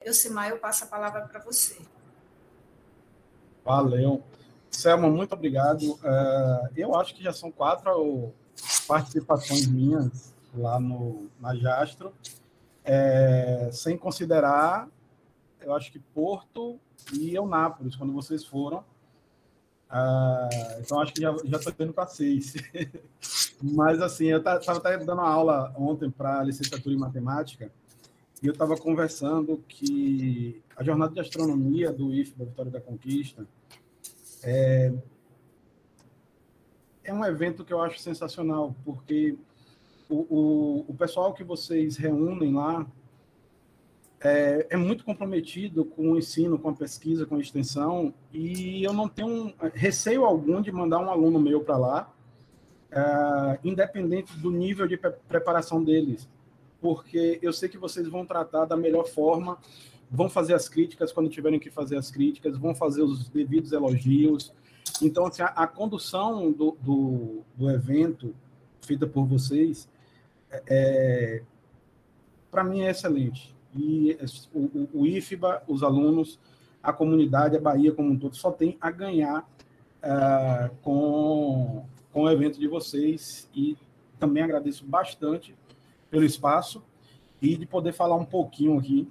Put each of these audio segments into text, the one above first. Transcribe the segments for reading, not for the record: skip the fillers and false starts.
Elcimar, eu passo a palavra para você. Valeu. Selma, muito obrigado. Eu acho que já são 4 participações minhas lá na Jastro, sem considerar, eu acho que Porto e Eunápolis, quando vocês foram. Então, acho que já estou indo para 6. Mas, assim, eu estava até dando uma aula ontem para a licenciatura em matemática, e eu estava conversando que a jornada de astronomia do IFBA Vitória da Conquista é um evento que eu acho sensacional, porque o pessoal que vocês reúnem lá é muito comprometido com o ensino, com a pesquisa, com a extensão, e eu não tenho receio algum de mandar um aluno meu para lá, independente do nível de preparação deles, porque eu sei que vocês vão tratar da melhor forma, vão fazer as críticas quando tiverem que fazer as críticas, vão fazer os devidos elogios. Então, assim, a condução do evento feita por vocês, para mim, é excelente. E o IFBA, os alunos, a comunidade, a Bahia como um todo, só tem a ganhar com o evento de vocês. E também agradeço bastante pelo espaço e de poder falar um pouquinho aqui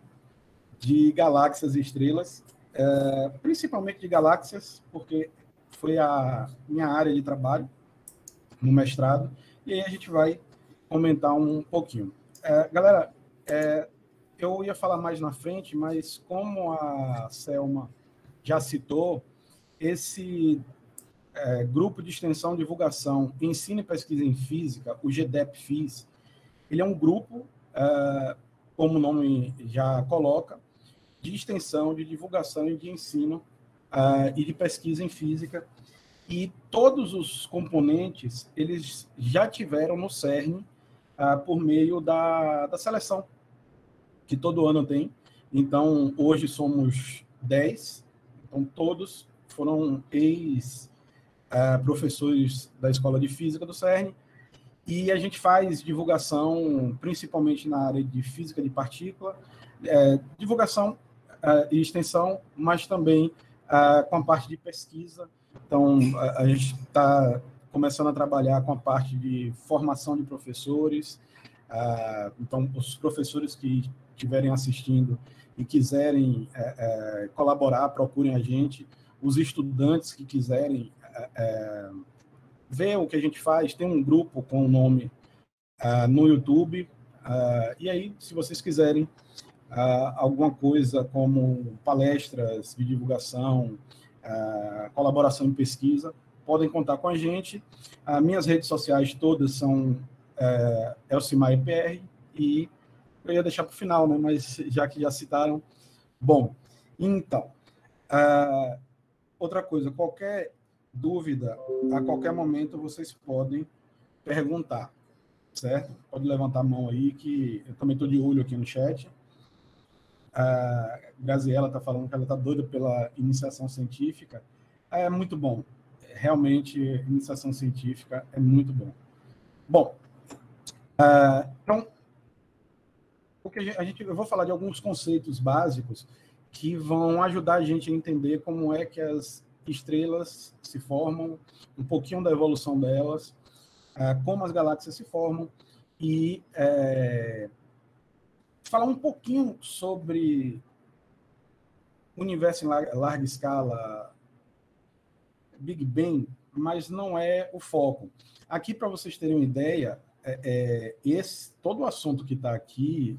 de galáxias e estrelas, principalmente de galáxias, porque foi a minha área de trabalho no mestrado, e aí a gente vai comentar um pouquinho. Galera, eu ia falar mais na frente, mas como a Selma já citou, esse Grupo de Extensão, Divulgação, Ensino e Pesquisa em Física, o GDEP-FIS, ele é um grupo, como o nome já coloca, de extensão, de divulgação e de ensino e de pesquisa em física. E todos os componentes, eles já tiveram no CERN por meio da seleção, que todo ano tem. Então, hoje somos 10, então todos foram ex-professores da Escola de Física do CERN, e a gente faz divulgação principalmente na área de física de partícula, divulgação e extensão, mas também com a parte de pesquisa. Então, a gente está começando a trabalhar com a parte de formação de professores. Então, os professores que estiverem assistindo e quiserem colaborar, procurem a gente. Os estudantes que quiserem ver o que a gente faz, tem um grupo com o nome no YouTube. E aí, se vocês quiserem alguma coisa como palestras de divulgação, colaboração em pesquisa, podem contar com a gente. Minhas redes sociais todas são Elcimar PR, e eu ia deixar para o final, né? Mas já que já citaram. Bom, então, outra coisa, qualquer dúvida, a qualquer momento vocês podem perguntar, certo? Pode levantar a mão aí, que eu também estou de olho aqui no chat. A Graziela está falando que ela está doida pela iniciação científica. É muito bom. Realmente, iniciação científica é muito bom. Bom, então, eu vou falar de alguns conceitos básicos que vão ajudar a gente a entender como é que as estrelas se formam, um pouquinho da evolução delas, como as galáxias se formam, e falar um pouquinho sobre o universo em larga escala, Big Bang, mas não é o foco. Aqui, para vocês terem uma ideia, todo o assunto que está aqui,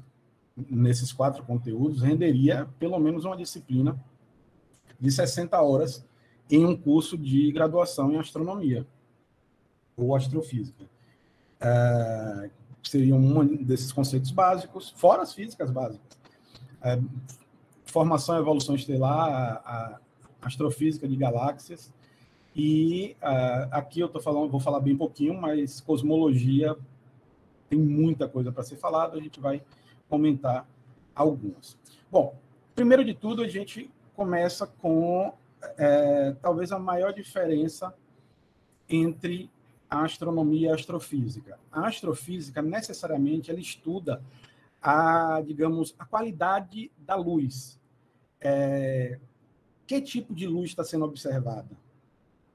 nesses 4 conteúdos, renderia pelo menos uma disciplina de 60 horas em um curso de graduação em astronomia ou astrofísica. Seria um desses conceitos básicos, fora as físicas básicas. Formação e evolução estelar, a astrofísica de galáxias, e aqui eu vou falar bem pouquinho, mas cosmologia tem muita coisa para ser falada, a gente vai comentar algumas. Bom, primeiro de tudo, a gente começa com talvez a maior diferença entre a astronomia e a astrofísica. A astrofísica, necessariamente, ela estuda digamos, a qualidade da luz. Que tipo de luz está sendo observada?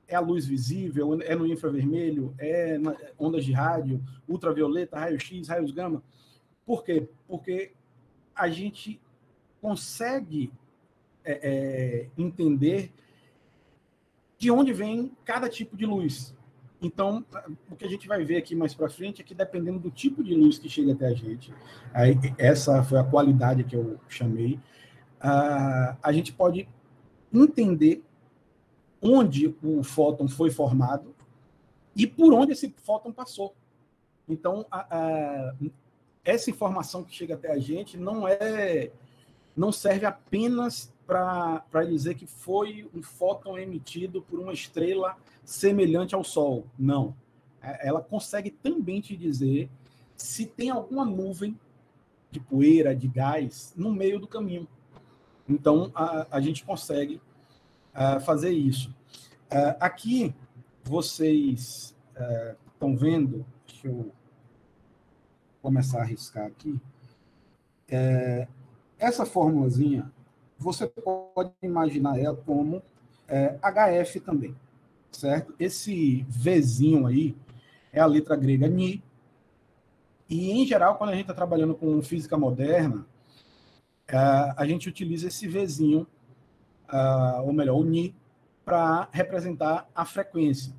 É a luz visível? É no infravermelho? É ondas de rádio, ultravioleta, raio-x, raios gama? Por quê? Porque a gente consegue entender de onde vem cada tipo de luz. Então, o que a gente vai ver aqui mais para frente é que, dependendo do tipo de luz que chega até a gente, aí, essa foi a qualidade que eu chamei, a gente pode entender onde o fóton foi formado e por onde esse fóton passou. Então, essa informação que chega até a gente não serve apenas para dizer que foi um fóton emitido por uma estrela semelhante ao Sol. Não. Ela consegue também te dizer se tem alguma nuvem de poeira, de gás, no meio do caminho. Então, a gente consegue fazer isso. Aqui, vocês estão vendo, deixa eu começar a riscar aqui, essa formulazinha, você pode imaginar ela como HF também, certo? Esse Vzinho aí é a letra grega Ni, e, em geral, quando a gente está trabalhando com física moderna, a gente utiliza esse Vzinho, ou melhor, o Ni, para representar a frequência.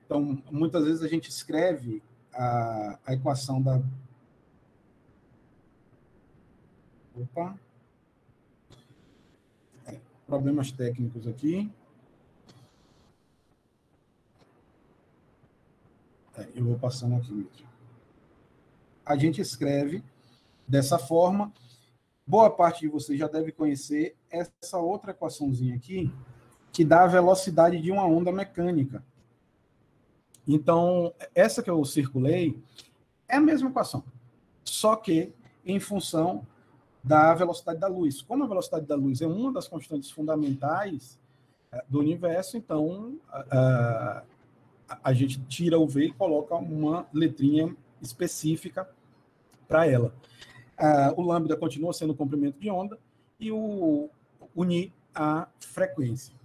Então, muitas vezes a gente escreve a equação da... Opa! Problemas técnicos aqui. Eu vou passando aqui mesmo. A gente escreve dessa forma. Boa parte de vocês já deve conhecer essa outra equaçãozinha aqui, que dá a velocidade de uma onda mecânica. Então, essa que eu circulei é a mesma equação, só que em função da velocidade da luz. Como a velocidade da luz é uma das constantes fundamentais do universo, então a gente tira o V e coloca uma letrinha específica para ela. O lambda continua sendo o comprimento de onda e o Ni a frequência.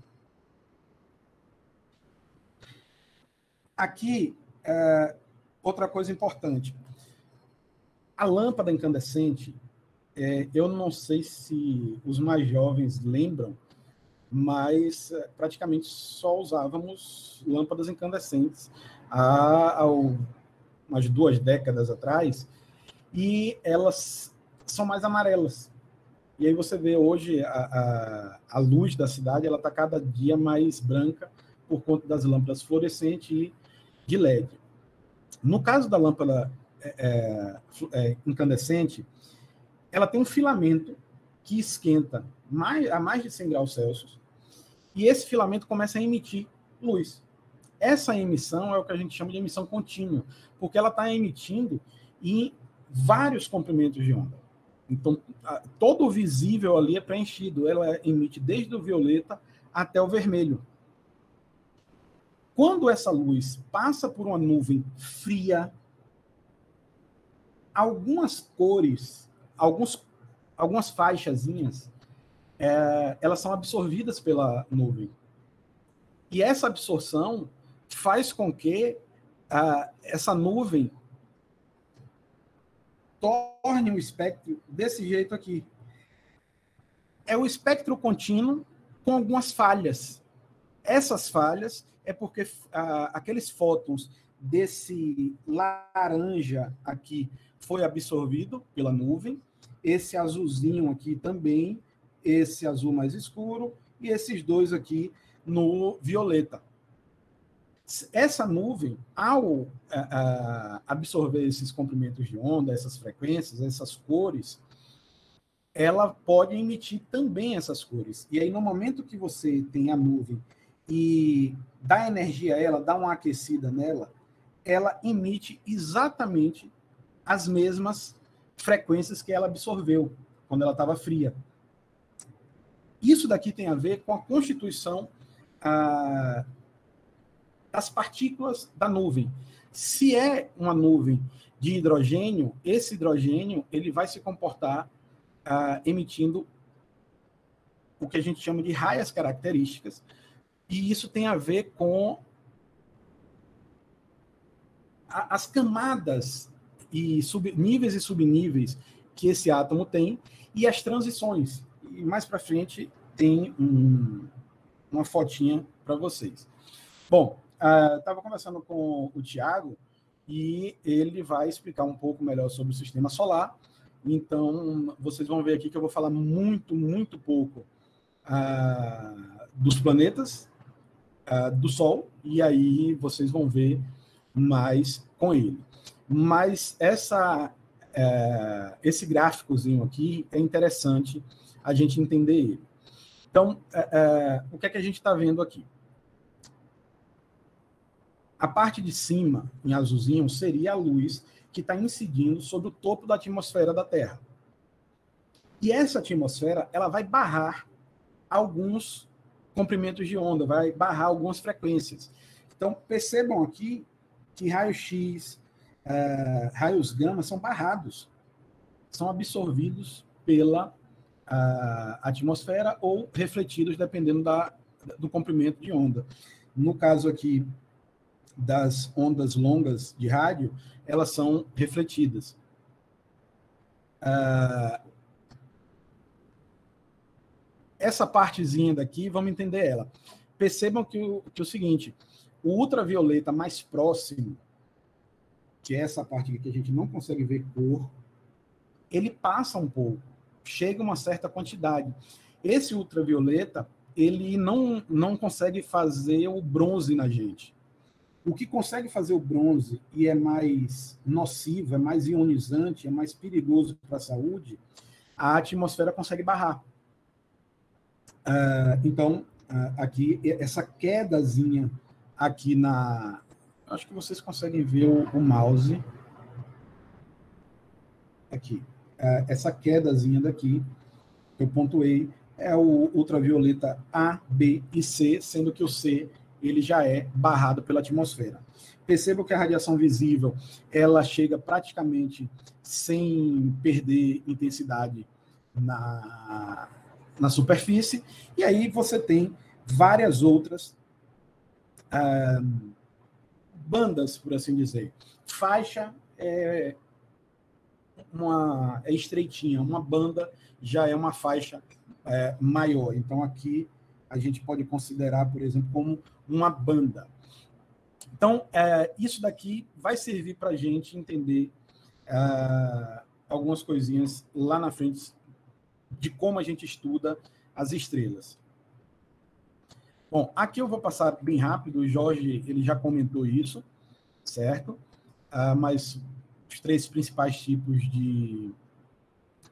Aqui, outra coisa importante. A lâmpada incandescente, eu não sei se os mais jovens lembram, mas praticamente só usávamos lâmpadas incandescentes há umas 2 décadas atrás, e elas são mais amarelas. E aí você vê hoje a luz da cidade, ela está cada dia mais branca por conta das lâmpadas fluorescentes e de LED. No caso da lâmpada incandescente, ela tem um filamento que esquenta a mais de 100 graus Celsius, e esse filamento começa a emitir luz. Essa emissão é o que a gente chama de emissão contínua, porque ela está emitindo em vários comprimentos de onda. Então, todo o visível ali é preenchido. Ela emite desde o violeta até o vermelho. Quando essa luz passa por uma nuvem fria, algumas cores, algumas faixazinhas, elas são absorvidas pela nuvem. E essa absorção faz com que essa nuvem torne o espectro desse jeito aqui. É o espectro contínuo com algumas falhas. Essas falhas é porque aqueles fótons desse laranja aqui foi absorvido pela nuvem, esse azulzinho aqui também, esse azul mais escuro, e esses dois aqui no violeta. Essa nuvem, ao absorver esses comprimentos de onda, essas frequências, essas cores, ela pode emitir também essas cores. E aí, no momento que você tem a nuvem e dá energia a ela, dá uma aquecida nela, ela emite exatamente as mesmas frequências que ela absorveu quando ela estava fria. Isso daqui tem a ver com a constituição das partículas da nuvem. Se é uma nuvem de hidrogênio, esse hidrogênio ele vai se comportar emitindo o que a gente chama de raias características, e isso tem a ver com as camadas e níveis e subníveis que esse átomo tem e as transições. E mais para frente tem uma fotinha para vocês. Bom, estava conversando com o Tiago e ele vai explicar um pouco melhor sobre o sistema solar. Então, vocês vão ver aqui que eu vou falar muito, muito pouco dos planetas, do Sol, e aí vocês vão ver mais com ele. Mas esse gráficozinho aqui é interessante a gente entender ele. Então, o que é que a gente está vendo aqui? A parte de cima, em azulzinho, seria a luz que está incidindo sobre o topo da atmosfera da Terra. E essa atmosfera ela vai barrar alguns comprimentos de onda, vai barrar algumas frequências. Então, percebam aqui que raios-x, raios gama são barrados, são absorvidos pela atmosfera ou refletidos, dependendo do comprimento de onda. No caso aqui das ondas longas de rádio, elas são refletidas. Essa partezinha daqui, vamos entender ela. Percebam que o seguinte, o ultravioleta mais próximo, que é essa parte aqui que a gente não consegue ver cor, ele passa um pouco, chega a uma certa quantidade. Esse ultravioleta, ele não consegue fazer o bronze na gente. O que consegue fazer o bronze e é mais nocivo, é mais ionizante, é mais perigoso para a saúde, a atmosfera consegue barrar. Então, aqui, essa quedazinha aqui acho que vocês conseguem ver o mouse. Aqui. Essa quedazinha daqui, que eu pontuei, é o ultravioleta A, B e C, sendo que o C ele já é barrado pela atmosfera. Percebam que a radiação visível ela chega praticamente sem perder intensidade na superfície, e aí você tem várias outras bandas, por assim dizer. Faixa é estreitinha, uma banda já é uma faixa maior. Então, aqui a gente pode considerar, por exemplo, como uma banda. Então, isso daqui vai servir para a gente entender algumas coisinhas lá na frente de como a gente estuda as estrelas. Bom, aqui eu vou passar bem rápido, o Jorge ele já comentou isso, certo? Mas os 3 principais tipos de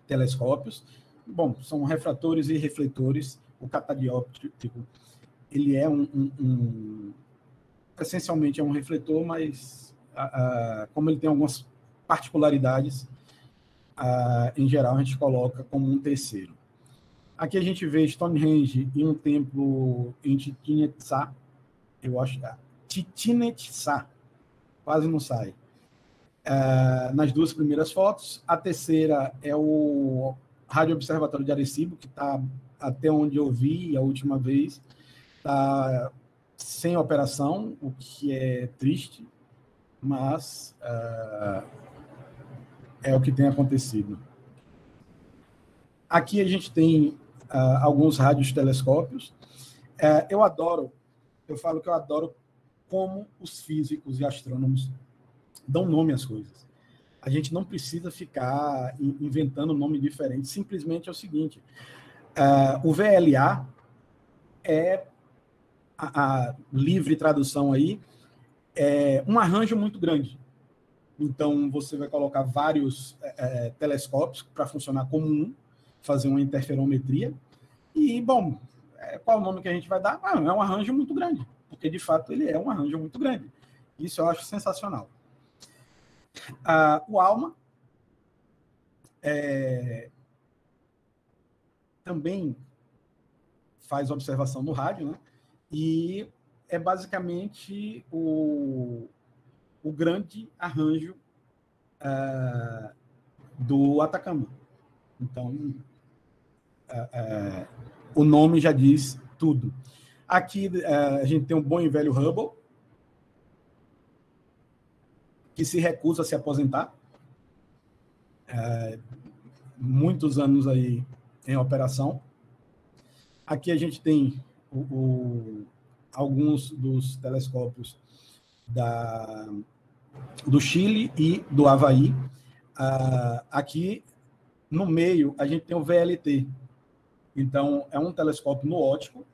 telescópios, bom, são refratores e refletores. O catadióptrico, ele é essencialmente é um refletor, mas como ele tem algumas particularidades, em geral a gente coloca como um terceiro. Aqui a gente vê Stonehenge e um templo em Chichen Itza, eu acho, Chichen Itza, quase não sai. Nas 2 primeiras fotos, a terceira é o Rádio Observatório de Arecibo, que está, até onde eu vi a última vez, está sem operação, o que é triste, mas é o que tem acontecido. Aqui a gente tem alguns radiotelescópios. Eu falo que eu adoro como os físicos e astrônomos dão nome às coisas. A gente não precisa ficar inventando nome diferente, simplesmente é o seguinte, o VLA é, a livre tradução aí, é um arranjo muito grande. Então, você vai colocar vários telescópios para funcionar como um, fazer uma interferometria, e, bom, qual o nome que a gente vai dar? É um arranjo muito grande, porque, de fato, ele é um arranjo muito grande. Isso eu acho sensacional. O ALMA também faz observação no rádio, né? E é basicamente o grande arranjo do Atacama. Então, o nome já diz tudo. Aqui a gente tem um bom e velho Hubble, que se recusa a se aposentar. Muitos anos aí em operação. Aqui a gente tem alguns dos telescópios do Chile e do Havaí. Aqui no meio a gente tem o VLT. Então, é um telescópio no óptico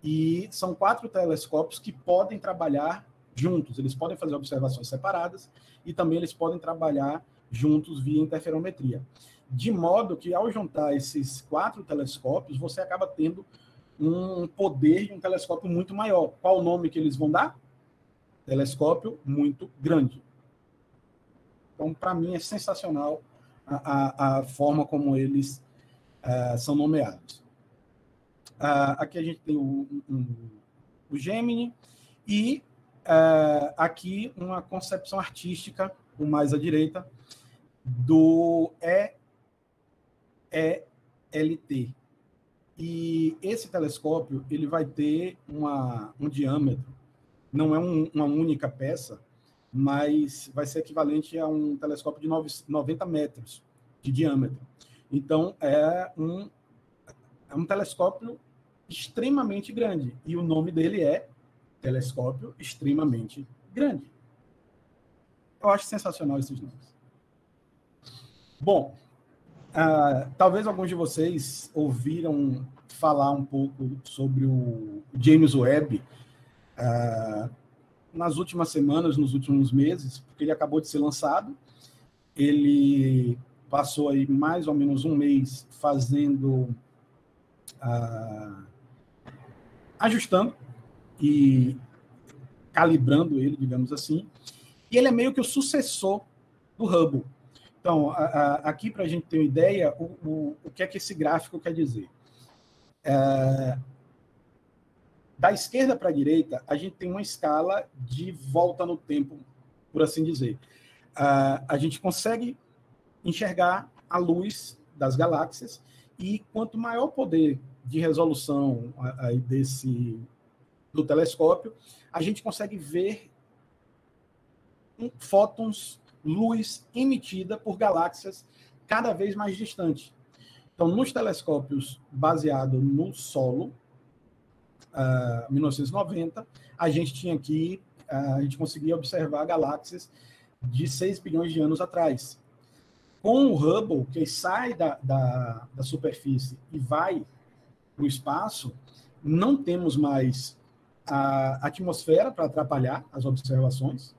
e são 4 telescópios que podem trabalhar juntos. Eles podem fazer observações separadas e também eles podem trabalhar juntos via interferometria. De modo que, ao juntar esses 4 telescópios, você acaba tendo um poder de um telescópio muito maior. Qual o nome que eles vão dar? Telescópio muito grande. Então, para mim, é sensacional a forma como eles são nomeados. Aqui a gente tem o Gemini e aqui uma concepção artística, o mais à direita, do ELT. E esse telescópio ele vai ter um diâmetro, não é uma única peça, mas vai ser equivalente a um telescópio de 90 metros de diâmetro. Então, é um telescópio extremamente grande. E o nome dele é Telescópio Extremamente Grande. Eu acho sensacional esses nomes. Bom, talvez alguns de vocês ouviram falar um pouco sobre o James Webb nas últimas semanas, nos últimos meses, porque ele acabou de ser lançado. Ele passou aí mais ou menos um mês fazendo, ajustando e calibrando ele, digamos assim. E ele é meio que o sucessor do Hubble. Então, aqui para a gente ter uma ideia, o que é que esse gráfico quer dizer? Da esquerda para a direita, a gente tem uma escala de volta no tempo, por assim dizer. A gente consegue enxergar a luz das galáxias e quanto maior o poder de resolução do telescópio, a gente consegue ver fótons, luz emitida por galáxias cada vez mais distantes. Então, nos telescópios baseados no solo, 1990, a gente tinha aqui, a gente conseguia observar galáxias de 6 bilhões de anos atrás. Com o Hubble, que sai da superfície e vai para o espaço, não temos mais a atmosfera para atrapalhar as observações,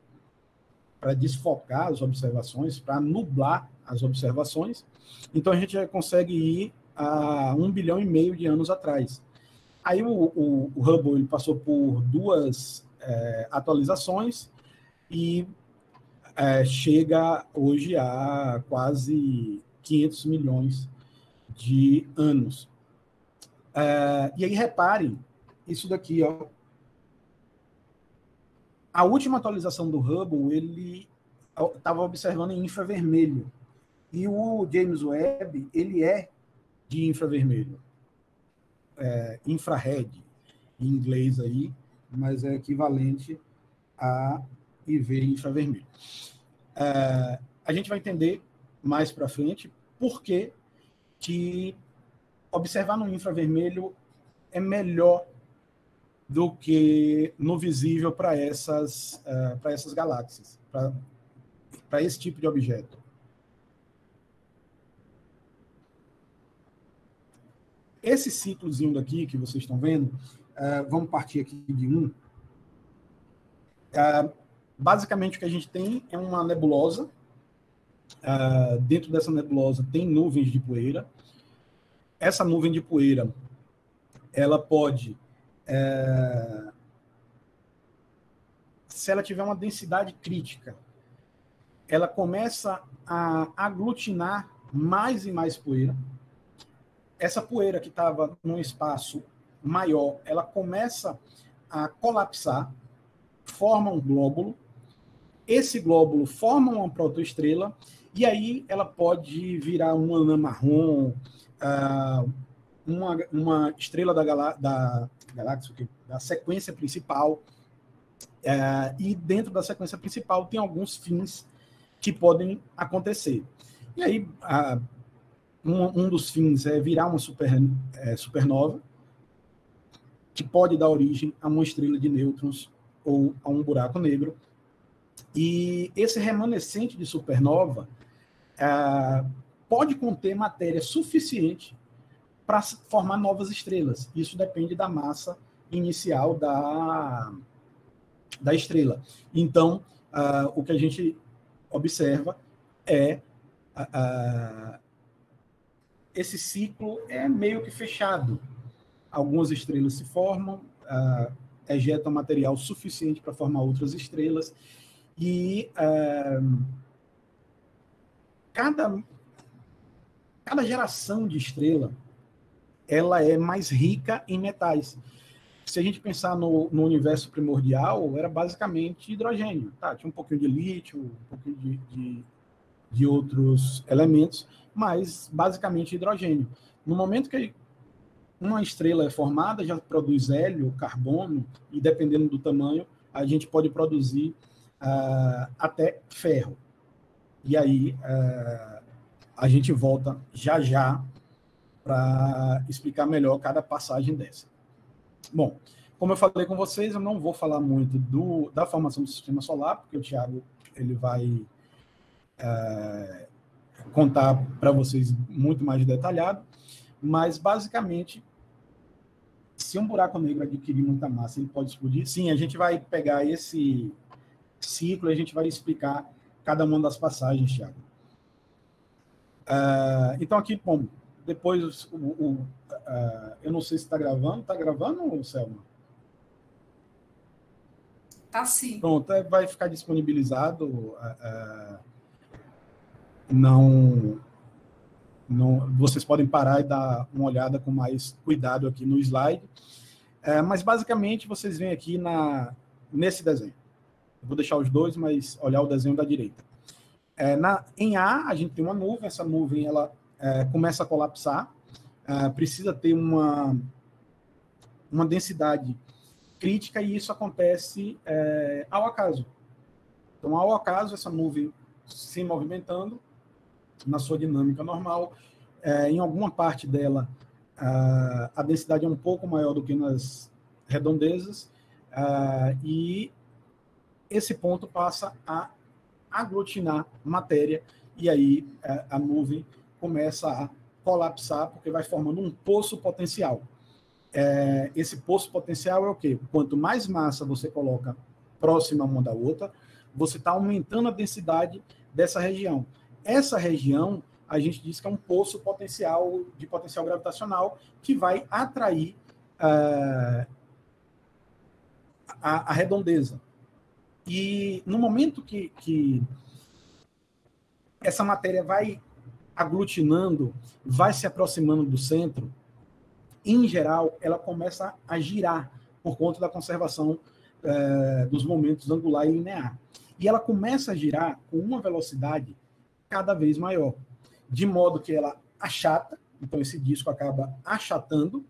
para desfocar as observações, para nublar as observações. Então, a gente já consegue ir a 1,5 bilhão de anos atrás. Aí, o Hubble ele passou por 2 atualizações e chega hoje a quase 500 milhões de anos. E aí, reparem, isso daqui, ó. A última atualização do Hubble, ele estava observando em infravermelho. E o James Webb, ele é de infravermelho. Infrared, em inglês aí, mas é equivalente a IV infravermelho. A gente vai entender mais para frente por que observar no infravermelho é melhor do que no visível para essas galáxias, para esse tipo de objeto. Esse ciclozinho daqui que vocês estão vendo, vamos partir aqui de um. Basicamente, o que a gente tem é uma nebulosa. Dentro dessa nebulosa tem nuvens de poeira. Essa nuvem de poeira, ela pode, se ela tiver uma densidade crítica, ela começa a aglutinar mais e mais poeira. Essa poeira que estava num espaço maior, ela começa a colapsar, forma um glóbulo, esse glóbulo forma uma protoestrela, e aí ela pode virar uma anã marrom, uma estrela da galáxia, da sequência principal, e dentro da sequência principal tem alguns fins que podem acontecer. E aí, um dos fins é virar uma supernova, que pode dar origem a uma estrela de nêutrons ou a um buraco negro. E esse remanescente de supernova pode conter matéria suficiente para formar novas estrelas. Isso depende da massa inicial da estrela. Então, o que a gente observa é esse ciclo é meio que fechado. Algumas estrelas se formam, ejetam material suficiente para formar outras estrelas, e cada geração de estrela ela é mais rica em metais. Se a gente pensar no universo primordial, era basicamente hidrogênio. Tá? Tinha um pouquinho de lítio, um pouquinho de outros elementos, mas basicamente hidrogênio. No momento que uma estrela é formada, já produz hélio, carbono, e dependendo do tamanho, a gente pode produzir até ferro. E aí a gente volta já para explicar melhor cada passagem dessa. Bom, como eu falei com vocês, eu não vou falar muito da formação do sistema solar, porque o Thiago ele vai contar para vocês muito mais detalhado, mas basicamente, se um buraco negro adquirir muita massa, ele pode explodir. Sim, a gente vai pegar esse ciclo e a gente vai explicar cada uma das passagens, Thiago. Então aqui, bom, depois eu não sei se está gravando. Está gravando, Selma? Tá sim. Pronto, vai ficar disponibilizado. Não, vocês podem parar e dar uma olhada com mais cuidado aqui no slide. Mas basicamente vocês veem aqui nesse desenho. Eu vou deixar os dois, mas olhar o desenho da direita. Em A, a gente tem uma nuvem. Essa nuvem ela começa a colapsar. Precisa ter uma densidade crítica, e isso acontece ao acaso. Então, ao acaso, essa nuvem se movimentando na sua dinâmica normal, em alguma parte dela a densidade é um pouco maior do que nas redondezas, e esse ponto passa a aglutinar matéria, e aí a nuvem começa a colapsar, porque vai formando um poço potencial. Esse poço potencial é o quê? Quanto mais massa você coloca próxima uma da outra, você está aumentando a densidade dessa região. Essa região, a gente diz que é um poço de potencial gravitacional, que vai atrair a redondeza. E no momento que essa matéria vai aglutinando, vai se aproximando do centro, em geral, ela começa a girar por conta da conservação dos momentos angular e linear. E ela começa a girar com uma velocidade cada vez maior, de modo que ela achata, então esse disco acaba achatando,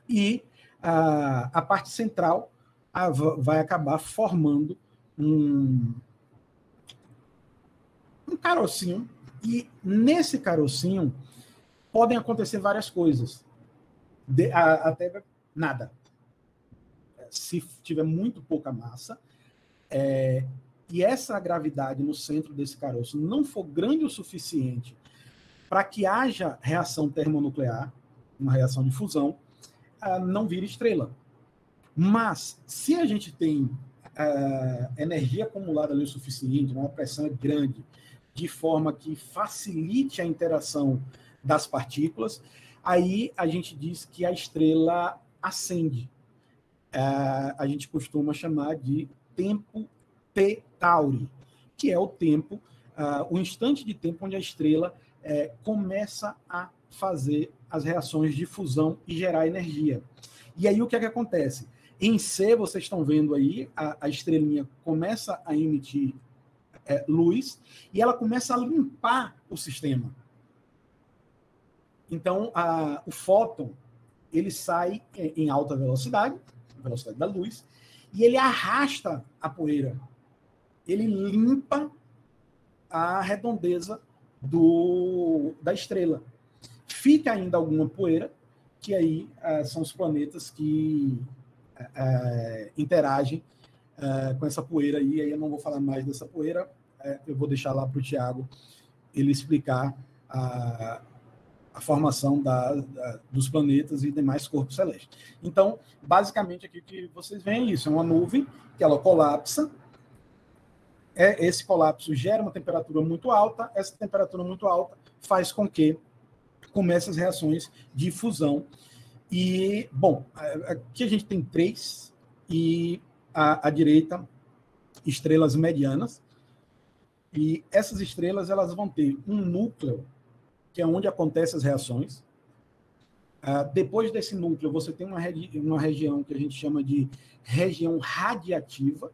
e a parte central vai acabar formando um carocinho, e nesse carocinho podem acontecer várias coisas, até nada. Se tiver muito pouca massa, e essa gravidade no centro desse caroço não for grande o suficiente para que haja reação termonuclear, uma reação de fusão, não vira estrela. Mas, se a gente tem energia acumulada ali o suficiente, uma pressão grande, de forma que facilite a interação das partículas, aí a gente diz que a estrela acende. A gente costuma chamar de tempo T Tauri, que é o tempo, o instante de tempo onde a estrela começa a fazer as reações de fusão e gerar energia. E aí o que é que acontece? Em C, vocês estão vendo aí, a estrelinha começa a emitir luz e ela começa a limpar o sistema. Então, o fóton, ele sai em alta velocidade, a velocidade da luz, e ele arrasta a poeira. Ele limpa a redondeza da estrela. Fica ainda alguma poeira, que aí são os planetas que interagem com essa poeira aí. Aí eu não vou falar mais dessa poeira, eu vou deixar lá para o Tiago ele explicar a formação dos planetas e demais corpos celestes. Então, basicamente, aqui que vocês veem isso, é uma nuvem que ela colapsa, esse colapso gera uma temperatura muito alta, essa temperatura muito alta faz com que comecem as reações de fusão. E, bom, aqui a gente tem 3, e à direita, estrelas medianas, e essas estrelas elas vão ter um núcleo, que é onde acontecem as reações. Depois desse núcleo, você tem uma região que a gente chama de região radiativa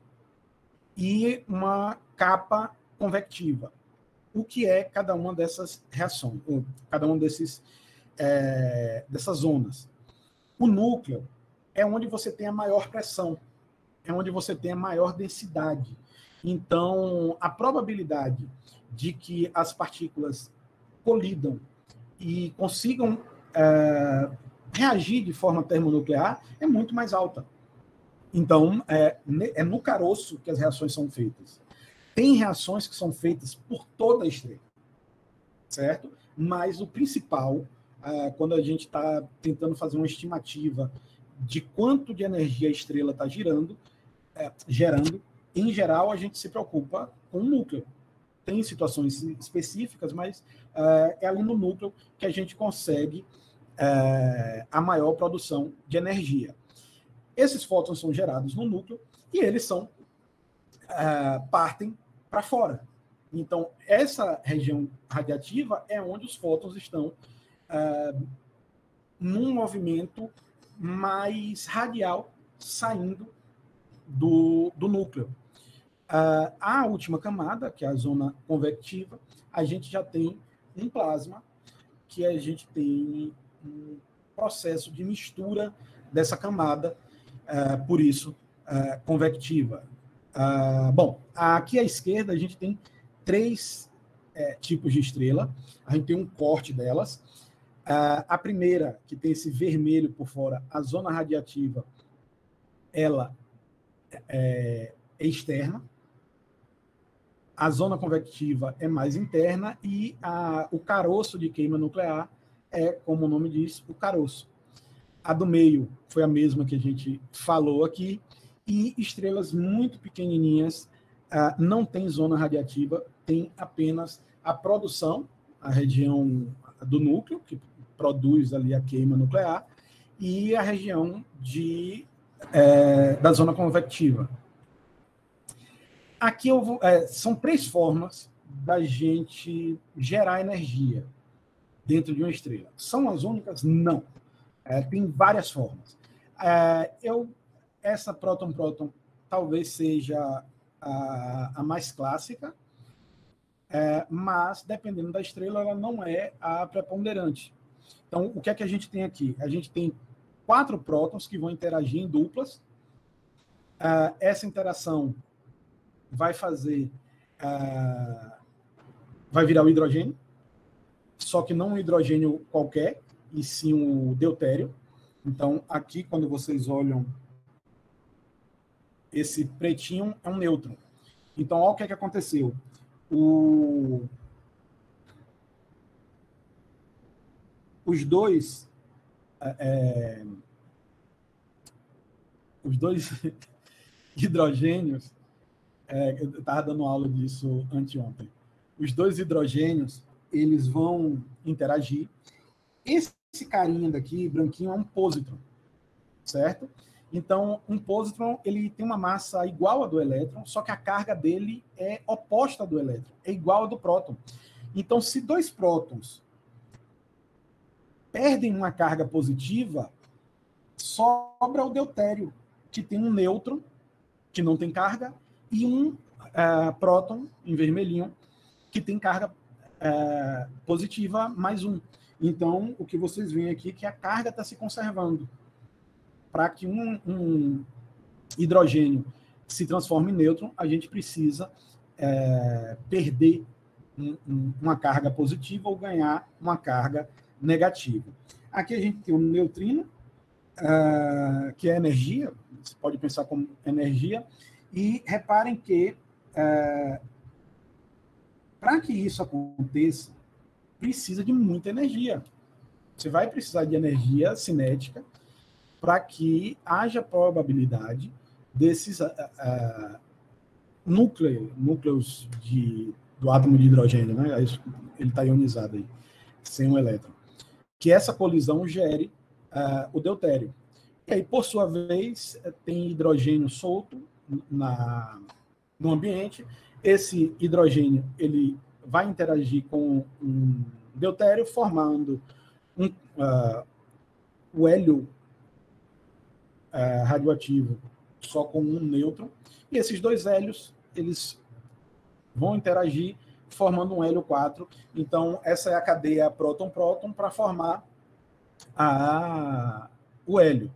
e uma capa convectiva. O que é cada uma dessas reações, cada uma dessas zonas? O núcleo é onde você tem a maior pressão, é onde você tem a maior densidade. Então, a probabilidade de que as partículas colidam e consigam reagir de forma termonuclear é muito mais alta. Então, é no caroço que as reações são feitas. Tem reações que são feitas por toda a estrela, certo? Mas o principal, quando a gente está tentando fazer uma estimativa de quanto de energia a estrela está gerando, em geral, a gente se preocupa com o núcleo. Tem situações específicas, mas é ali no núcleo que a gente consegue a maior produção de energia. Esses fótons são gerados no núcleo e eles partem para fora. Então, essa região radiativa é onde os fótons estão num movimento mais radial saindo do núcleo. A última camada, que é a zona convectiva, a gente já tem um plasma, que a gente tem um processo de mistura dessa camada, por isso, convectiva. Bom, aqui à esquerda a gente tem 3 tipos de estrela, a gente tem um corte delas. A primeira, que tem esse vermelho por fora, a zona radiativa, ela é externa. A zona convectiva é mais interna e o caroço de queima nuclear é, como o nome diz, o caroço. A do meio foi a mesma que a gente falou aqui, e estrelas muito pequenininhas não tem zona radiativa, tem apenas a produção, a região do núcleo, que produz ali a queima nuclear, e a região da zona convectiva. Aqui são 3 formas da gente gerar energia dentro de uma estrela. São as únicas? Não. Tem várias formas. Essa próton-próton talvez seja a mais clássica, mas, dependendo da estrela, ela não é a preponderante. Então, o que é que a gente tem aqui? A gente tem 4 prótons que vão interagir em duplas. Essa interação vai virar o hidrogênio, só que não um hidrogênio qualquer, e sim o deutério. Então, aqui, quando vocês olham, esse pretinho é um nêutron. Então, olha o que é que aconteceu. Os dois hidrogênios, eu estava dando aula disso anteontem. Os 2 hidrogênios, eles vão interagir. Esse carinha daqui, branquinho, é um pôsitron, certo? Então, um pôsitron, ele tem uma massa igual à do elétron, só que a carga dele é oposta à do elétron, é igual à do próton. Então, se 2 prótons perdem uma carga positiva, sobra o deutério. que tem um nêutron, que não tem carga, e um próton, em vermelhinho, que tem carga positiva mais um. Então, o que vocês veem aqui é que a carga está se conservando. Para que um hidrogênio se transforme em nêutron, a gente precisa perder uma carga positiva ou ganhar uma carga negativa. Aqui a gente tem um neutrino, que é energia, você pode pensar como energia, e reparem que para que isso aconteça, precisa de muita energia. Você vai precisar de energia cinética para que haja probabilidade desses núcleos do átomo de hidrogênio, né? Ele está ionizado aí, sem um elétron, que essa colisão gere o deutério. E aí, por sua vez, tem hidrogênio solto no ambiente. Esse hidrogênio ele vai interagir com um deutério, formando o hélio radioativo só com um nêutron. E esses dois hélios eles vão interagir formando um hélio 4. Então, essa é a cadeia próton-próton para formar o hélio.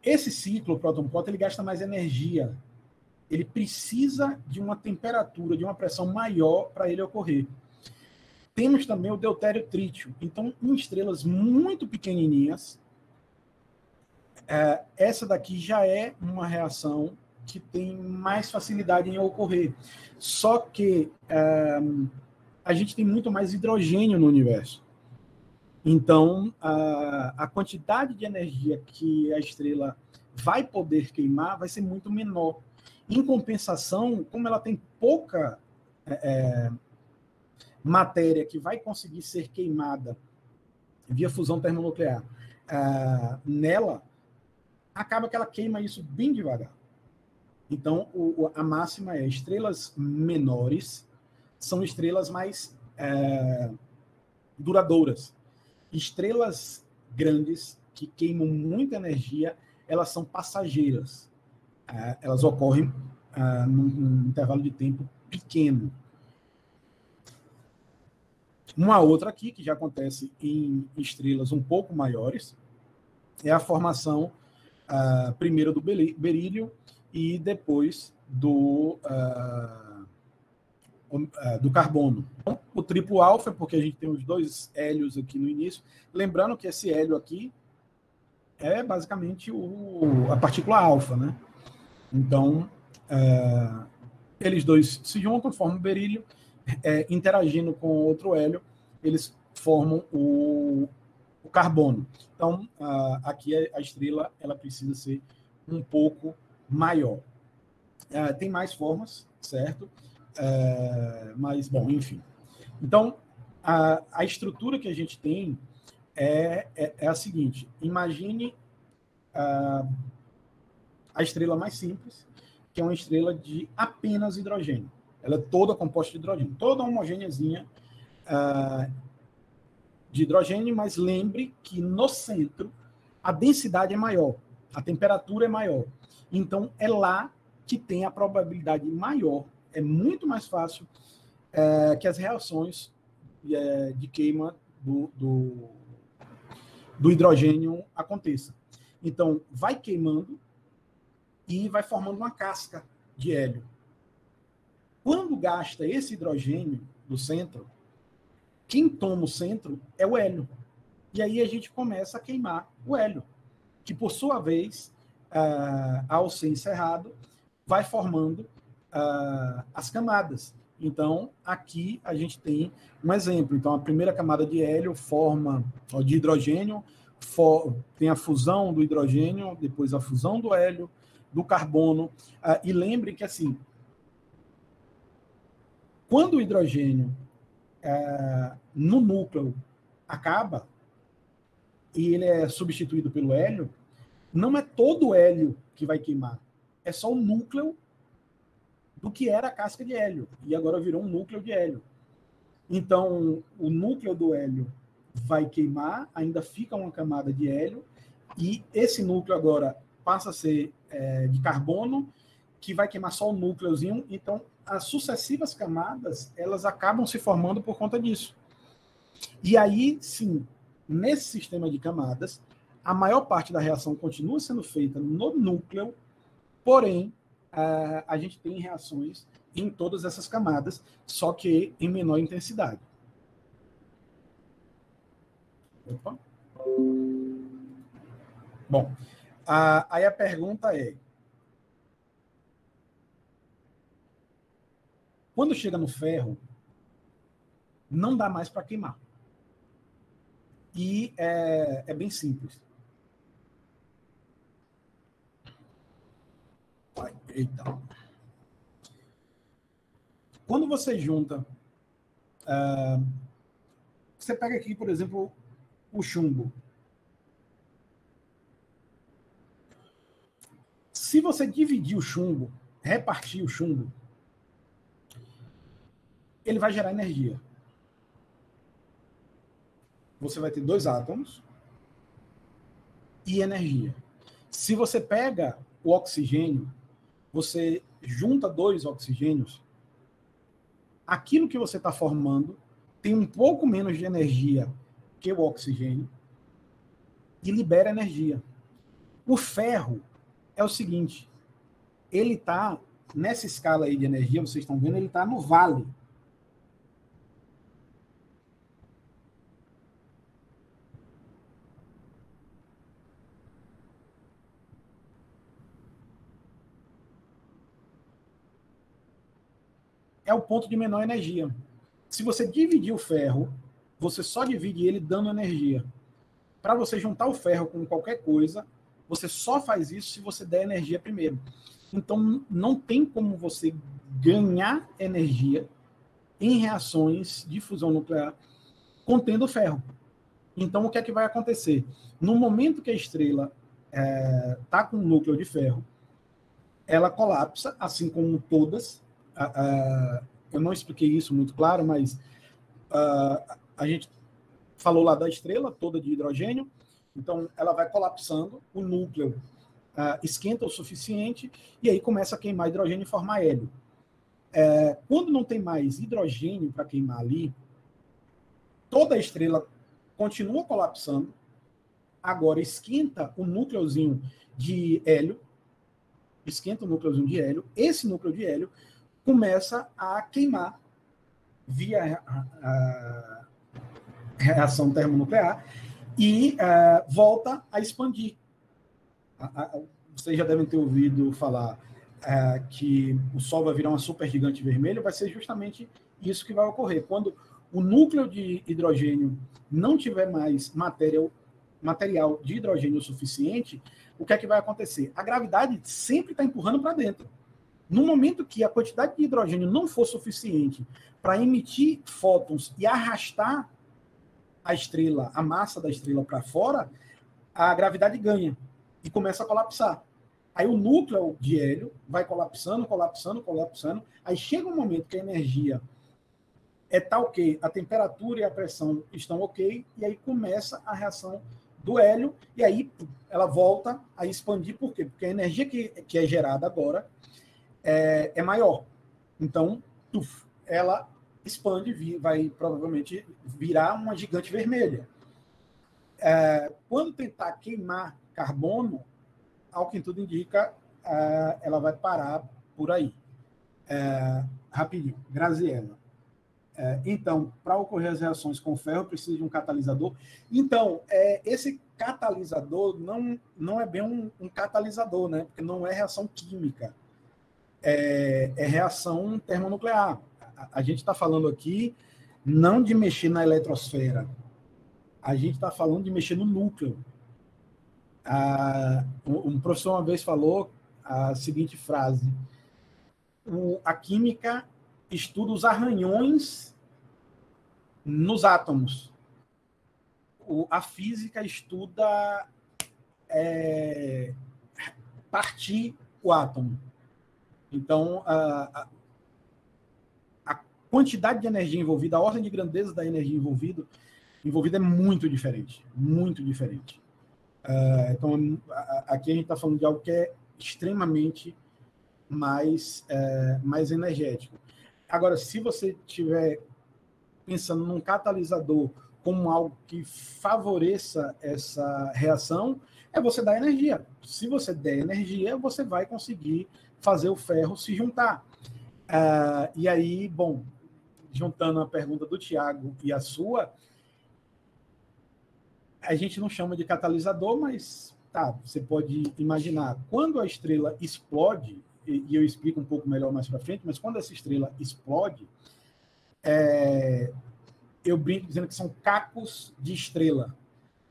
Esse ciclo próton-próton ele gasta mais energia. Ele precisa de uma temperatura, de uma pressão maior para ele ocorrer. Temos também o deutério-trítio. Então, em estrelas muito pequenininhas, essa daqui já é uma reação que tem mais facilidade em ocorrer. Só que a gente tem muito mais hidrogênio no universo. Então, a quantidade de energia que a estrela vai poder queimar vai ser muito menor. Em compensação, como ela tem pouca matéria que vai conseguir ser queimada via fusão termonuclear nela, acaba que ela queima isso bem devagar. Então, a máxima é estrelas menores são estrelas mais duradouras. Estrelas grandes que queimam muita energia, elas são passageiras. Elas ocorrem num intervalo de tempo pequeno. Uma outra aqui, que já acontece em estrelas um pouco maiores, é a formação primeiro do berílio e depois do carbono. Então, o triplo alfa, porque a gente tem os dois hélios aqui no início. Lembrando que esse hélio aqui é basicamente a partícula alfa, né? Então, eles dois se juntam, formam o berílio, interagindo com outro hélio, eles formam o carbono. Então, aqui a estrela ela precisa ser um pouco maior. Tem mais formas, certo? Mas, bom, enfim. Então, a estrutura que a gente tem é a seguinte. Imagine a estrela mais simples, que é uma estrela de apenas hidrogênio. Ela é toda composta de hidrogênio, toda homogêneazinha de hidrogênio, mas lembre que no centro a densidade é maior, a temperatura é maior. Então, é lá que tem a probabilidade maior. É muito mais fácil que as reações de queima do hidrogênio aconteçam. Então, vai queimando e vai formando uma casca de hélio. Quando gasta esse hidrogênio do centro, quem toma o centro é o hélio. E aí a gente começa a queimar o hélio, que por sua vez, ao ser encerrado, vai formando as camadas. Então, aqui a gente tem um exemplo. Então, a primeira camada de hélio de hidrogênio, tem a fusão do hidrogênio, depois a fusão do hélio, do carbono. E lembre que, assim, quando o hidrogênio no núcleo acaba e ele é substituído pelo hélio, não é todo o hélio que vai queimar, é só o núcleo do que era a casca de hélio, e agora virou um núcleo de hélio. Então, o núcleo do hélio vai queimar, ainda fica uma camada de hélio, E esse núcleo agora passa a ser de carbono, que vai queimar só o núcleozinho. Então, as sucessivas camadas, elas acabam se formando por conta disso. E aí, sim, nesse sistema de camadas, a maior parte da reação continua sendo feita no núcleo, porém, a gente tem reações em todas essas camadas, só que em menor intensidade. Opa. Bom, aí a pergunta é: quando chega no ferro, não dá mais para queimar. E é bem simples. Eita. Quando você junta, você pega aqui, por exemplo, o chumbo. Se você dividir o chumbo, repartir o chumbo, ele vai gerar energia. Você vai ter 2 átomos e energia. Se você pega o oxigênio, você junta 2 oxigênios, aquilo que você está formando tem um pouco menos de energia que o oxigênio e libera energia. O ferro é o seguinte, ele está, nessa escala aí de energia, vocês estão vendo, ele está no vale. É o ponto de menor energia. Se você dividir o ferro, você só divide ele dando energia. Para você juntar o ferro com qualquer coisa, você só faz isso se você der energia primeiro. Então, não tem como você ganhar energia em reações de fusão nuclear contendo ferro. Então, o que é que vai acontecer? No momento que a estrela está com um núcleo de ferro, ela colapsa, assim como todas. Eu não expliquei isso muito claro, mas a gente falou lá da estrela toda de hidrogênio, então ela vai colapsando, o núcleo esquenta o suficiente e aí começa a queimar hidrogênio e formar hélio. Quando não tem mais hidrogênio para queimar ali, toda a estrela continua colapsando, agora esquenta o núcleozinho de hélio, esse núcleo de hélio começa a queimar via a reação termonuclear e volta a expandir. Vocês já devem ter ouvido falar que o Sol vai virar uma supergigante vermelha, vai ser justamente isso que vai ocorrer. Quando o núcleo de hidrogênio não tiver mais material de hidrogênio suficiente, o que é que vai acontecer? A gravidade sempre está empurrando para dentro. No momento que a quantidade de hidrogênio não for suficiente para emitir fótons e arrastar a estrela, a massa da estrela para fora, a gravidade ganha e começa a colapsar. Aí o núcleo de hélio vai colapsando, aí chega um momento que a energia está ok, a temperatura e a pressão estão ok, e aí começa a reação do hélio, e aí ela volta a expandir. Por quê? Porque a energia que é gerada agora é maior. Então, ela expande, vai provavelmente virar uma gigante vermelha. Quando tentar queimar carbono, ao que tudo indica, ela vai parar por aí. Rapidinho, Graziella. Então, para ocorrer as reações com ferro, precisa de um catalisador. Então, esse catalisador não é bem um catalisador, né? Porque não é reação química. É reação termonuclear. A gente está falando aqui não de mexer na eletrosfera. A gente está falando de mexer no núcleo. Um professor uma vez falou a seguinte frase: a química estuda os arranhões nos átomos. A física estuda partir o átomo. Então, a quantidade de energia envolvida, a ordem de grandeza da energia envolvida é muito diferente. Muito diferente. Então, aqui a gente está falando de algo que é extremamente mais energético. Agora, se você estiver pensando num catalisador como algo que favoreça essa reação, é você dar energia. Se você der energia, você vai conseguir fazer o ferro se juntar. E aí, bom, juntando a pergunta do Tiago e a sua, a gente não chama de catalisador, mas tá, você pode imaginar, quando a estrela explode, e eu explico um pouco melhor mais para frente, mas quando essa estrela explode, eu brinco dizendo que são cacos de estrela.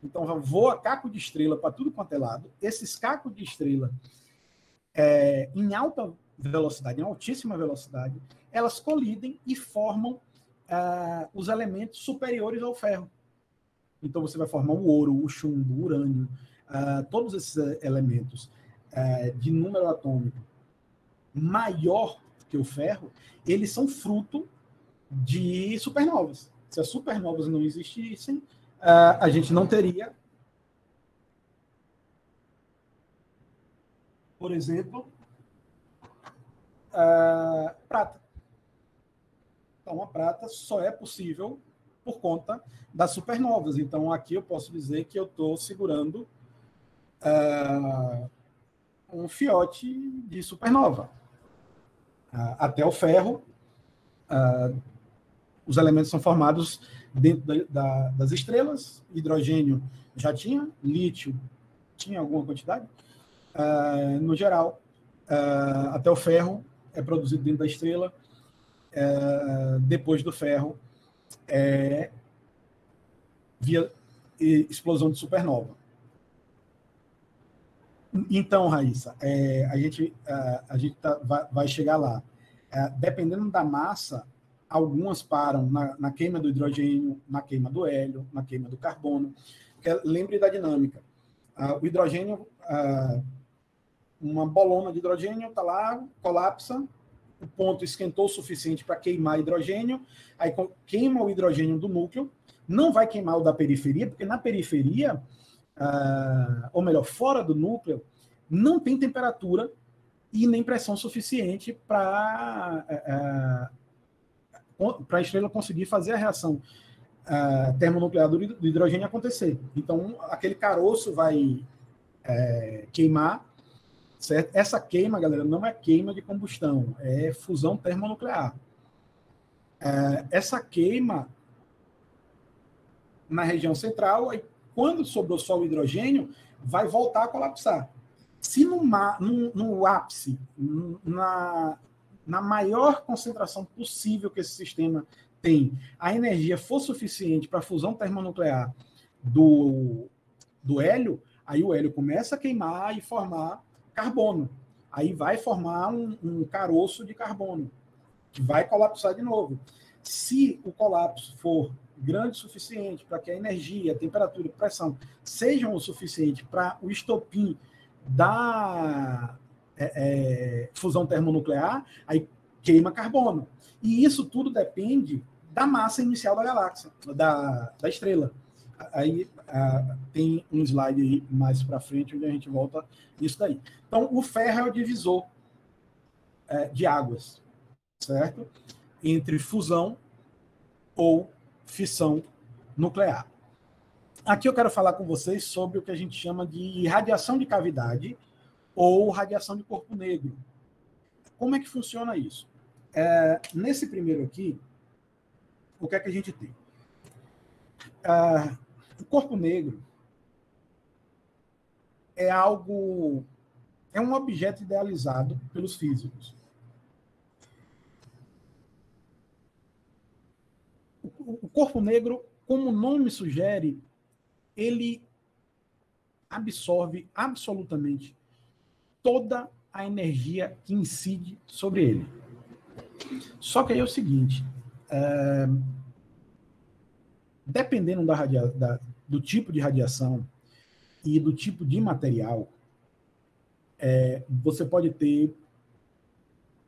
Então, voa caco de estrela para tudo quanto é lado. Esses cacos de estrela, em alta velocidade, em altíssima velocidade, elas colidem e formam os elementos superiores ao ferro. Então, você vai formar o ouro, o chumbo, o urânio, todos esses elementos de número atômico maior que o ferro, eles são fruto de supernovas. Se as supernovas não existissem, a gente não teria, por exemplo, prata. Então, a prata só é possível por conta das supernovas. Então, aqui eu posso dizer que eu estou segurando um fiote de supernova. Até o ferro, os elementos são formados dentro das estrelas. Hidrogênio já tinha, lítio tinha alguma quantidade. No geral, até o ferro é produzido dentro da estrela. Depois do ferro, via explosão de supernova. Então, Raíssa, a gente vai chegar lá. Dependendo da massa, algumas param na queima do hidrogênio, na queima do hélio, na queima do carbono. Lembre da dinâmica. O hidrogênio, uma bolona de hidrogênio está lá, colapsa, o ponto esquentou o suficiente para queimar hidrogênio, aí queima o hidrogênio do núcleo, não vai queimar o da periferia, porque na periferia, ou melhor, fora do núcleo, não tem temperatura e nem pressão suficiente para a estrela conseguir fazer a reação termonuclear do hidrogênio acontecer. Então, aquele caroço vai queimar, certo? Essa queima, galera, não é queima de combustão, é fusão termonuclear. Essa queima na região central, aí, quando sobrou só o hidrogênio, vai voltar a colapsar. Se no ápice, na maior concentração possível que esse sistema tem, a energia for suficiente para a fusão termonuclear do hélio, aí o hélio começa a queimar e formar carbono. Aí vai formar um caroço de carbono, que vai colapsar de novo. Se o colapso for grande o suficiente para que a energia, a temperatura e a pressão sejam o suficiente para o estopim da fusão termonuclear, aí queima carbono. E isso tudo depende da massa inicial da galáxia, da estrela. Aí tem um slide aí mais para frente onde a gente volta nisso daí. Então, o ferro é o divisor de águas, certo? Entre fusão ou fissão nuclear. Aqui eu quero falar com vocês sobre o que a gente chama de radiação de cavidade ou radiação de corpo negro. Como é que funciona isso? Nesse primeiro aqui, o que é que a gente tem? O corpo negro é um objeto idealizado pelos físicos. O corpo negro, como o nome sugere, ele absorve absolutamente toda a energia que incide sobre ele. Só que aí é o seguinte, dependendo do tipo de radiação e do tipo de material, você pode ter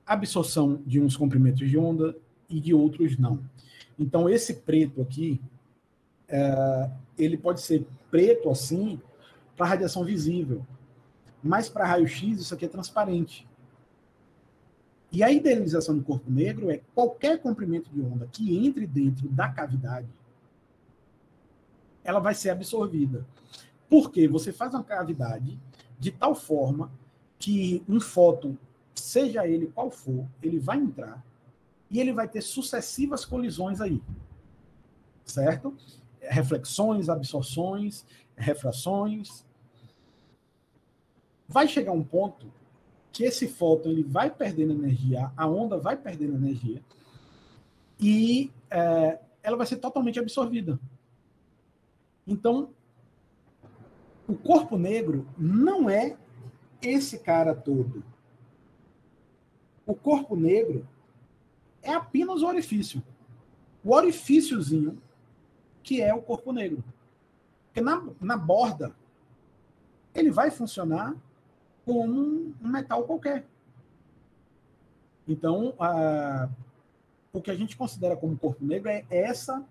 absorção de uns comprimentos de onda e de outros não. Então, esse preto aqui, ele pode ser preto assim, para radiação visível. Mas para raio-x, isso aqui é transparente. E a idealização do corpo negro é qualquer comprimento de onda que entre dentro da cavidade, ela vai ser absorvida. Porque você faz uma cavidade de tal forma que um fóton, seja ele qual for, ele vai entrar e ele vai ter sucessivas colisões aí. Certo? Reflexões, absorções, refrações. Vai chegar um ponto que esse fóton ele vai perdendo energia, a onda vai perdendo energia e ela vai ser totalmente absorvida. Então, o corpo negro não é esse cara todo. O corpo negro é apenas o orifício. O orifíciozinho que é o corpo negro. Porque na borda, ele vai funcionar como um metal qualquer. Então, o que a gente considera como corpo negro é essa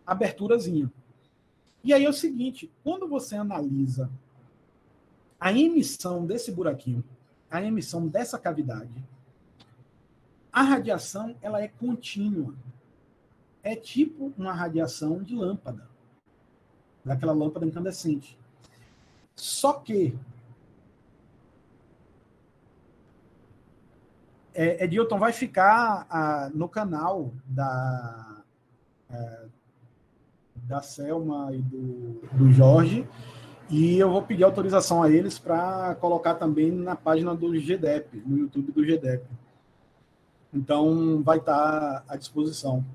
aberturazinha. E aí é o seguinte, quando você analisa a emissão desse buraquinho, a emissão dessa cavidade, a radiação ela é contínua. É tipo uma radiação de lâmpada, daquela lâmpada incandescente. Só que Edilton, vai ficar no canal da Selma e do Jorge, e eu vou pedir autorização a eles para colocar também na página do GDEP, no YouTube do GDEP. Então, vai estar à disposição.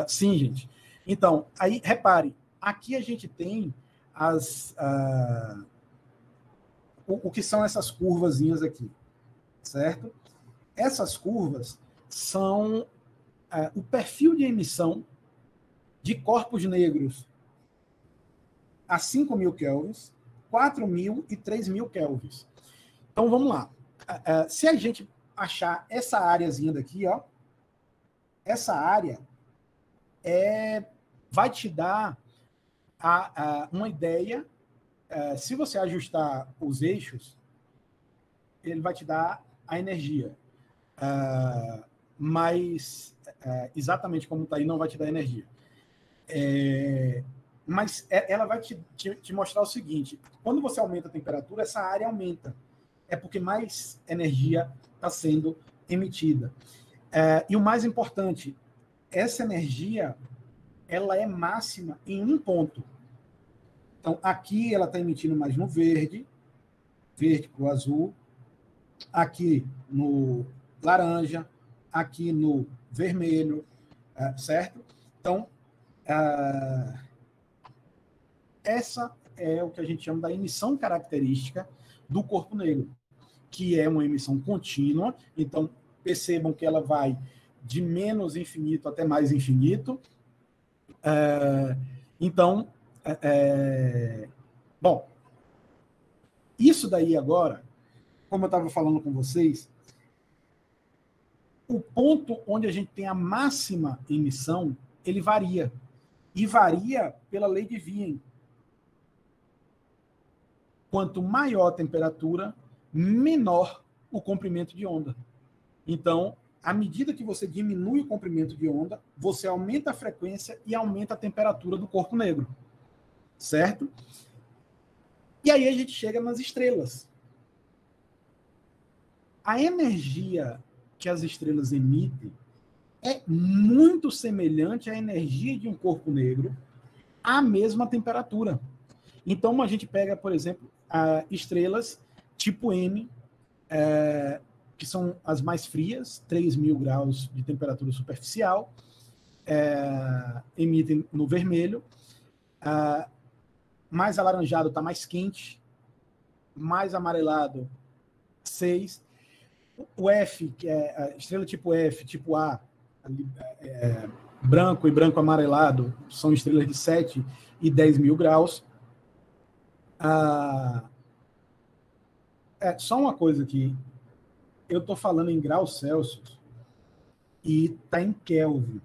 Sim, gente. Então, aí, repare, aqui a gente tem o que são essas curvazinhas aqui, certo? Essas curvas são o perfil de emissão de corpos negros a 5.000 kelvins, 4.000 e 3.000 kelvins. Então, vamos lá. Se a gente achar essa áreazinha daqui, ó, essa área vai te dar uma ideia. Se você ajustar os eixos, ele vai te dar a energia. Mas exatamente como está aí, não vai te dar energia. Mas ela vai te mostrar o seguinte: quando você aumenta a temperatura, essa área aumenta. É porque mais energia está sendo emitida. E o mais importante, essa energia ela é máxima em um ponto. Então, aqui ela está emitindo mais no verde para o azul, aqui no laranja, aqui no vermelho, certo? Então, essa é o que a gente chama da emissão característica do corpo negro, que é uma emissão contínua. Então, percebam que ela vai de menos infinito até mais infinito. Então, bom, isso daí agora, como eu estava falando com vocês, o ponto onde a gente tem a máxima emissão, ele varia. E varia pela lei de Wien. Quanto maior a temperatura, menor o comprimento de onda. Então, à medida que você diminui o comprimento de onda, você aumenta a frequência e aumenta a temperatura do corpo negro. Certo? E aí a gente chega nas estrelas. A energia que as estrelas emitem é muito semelhante à energia de um corpo negro à mesma temperatura. Então, a gente pega, por exemplo, estrelas tipo M, que são as mais frias, 3.000 graus de temperatura superficial, emitem no vermelho. Mais alaranjado está mais quente, mais amarelado, 6. O F, que é a estrela tipo F, tipo A, branco e branco amarelado, são estrelas de 7 e 10.000 graus. Só uma coisa aqui, eu estou falando em graus Celsius e está em Kelvin.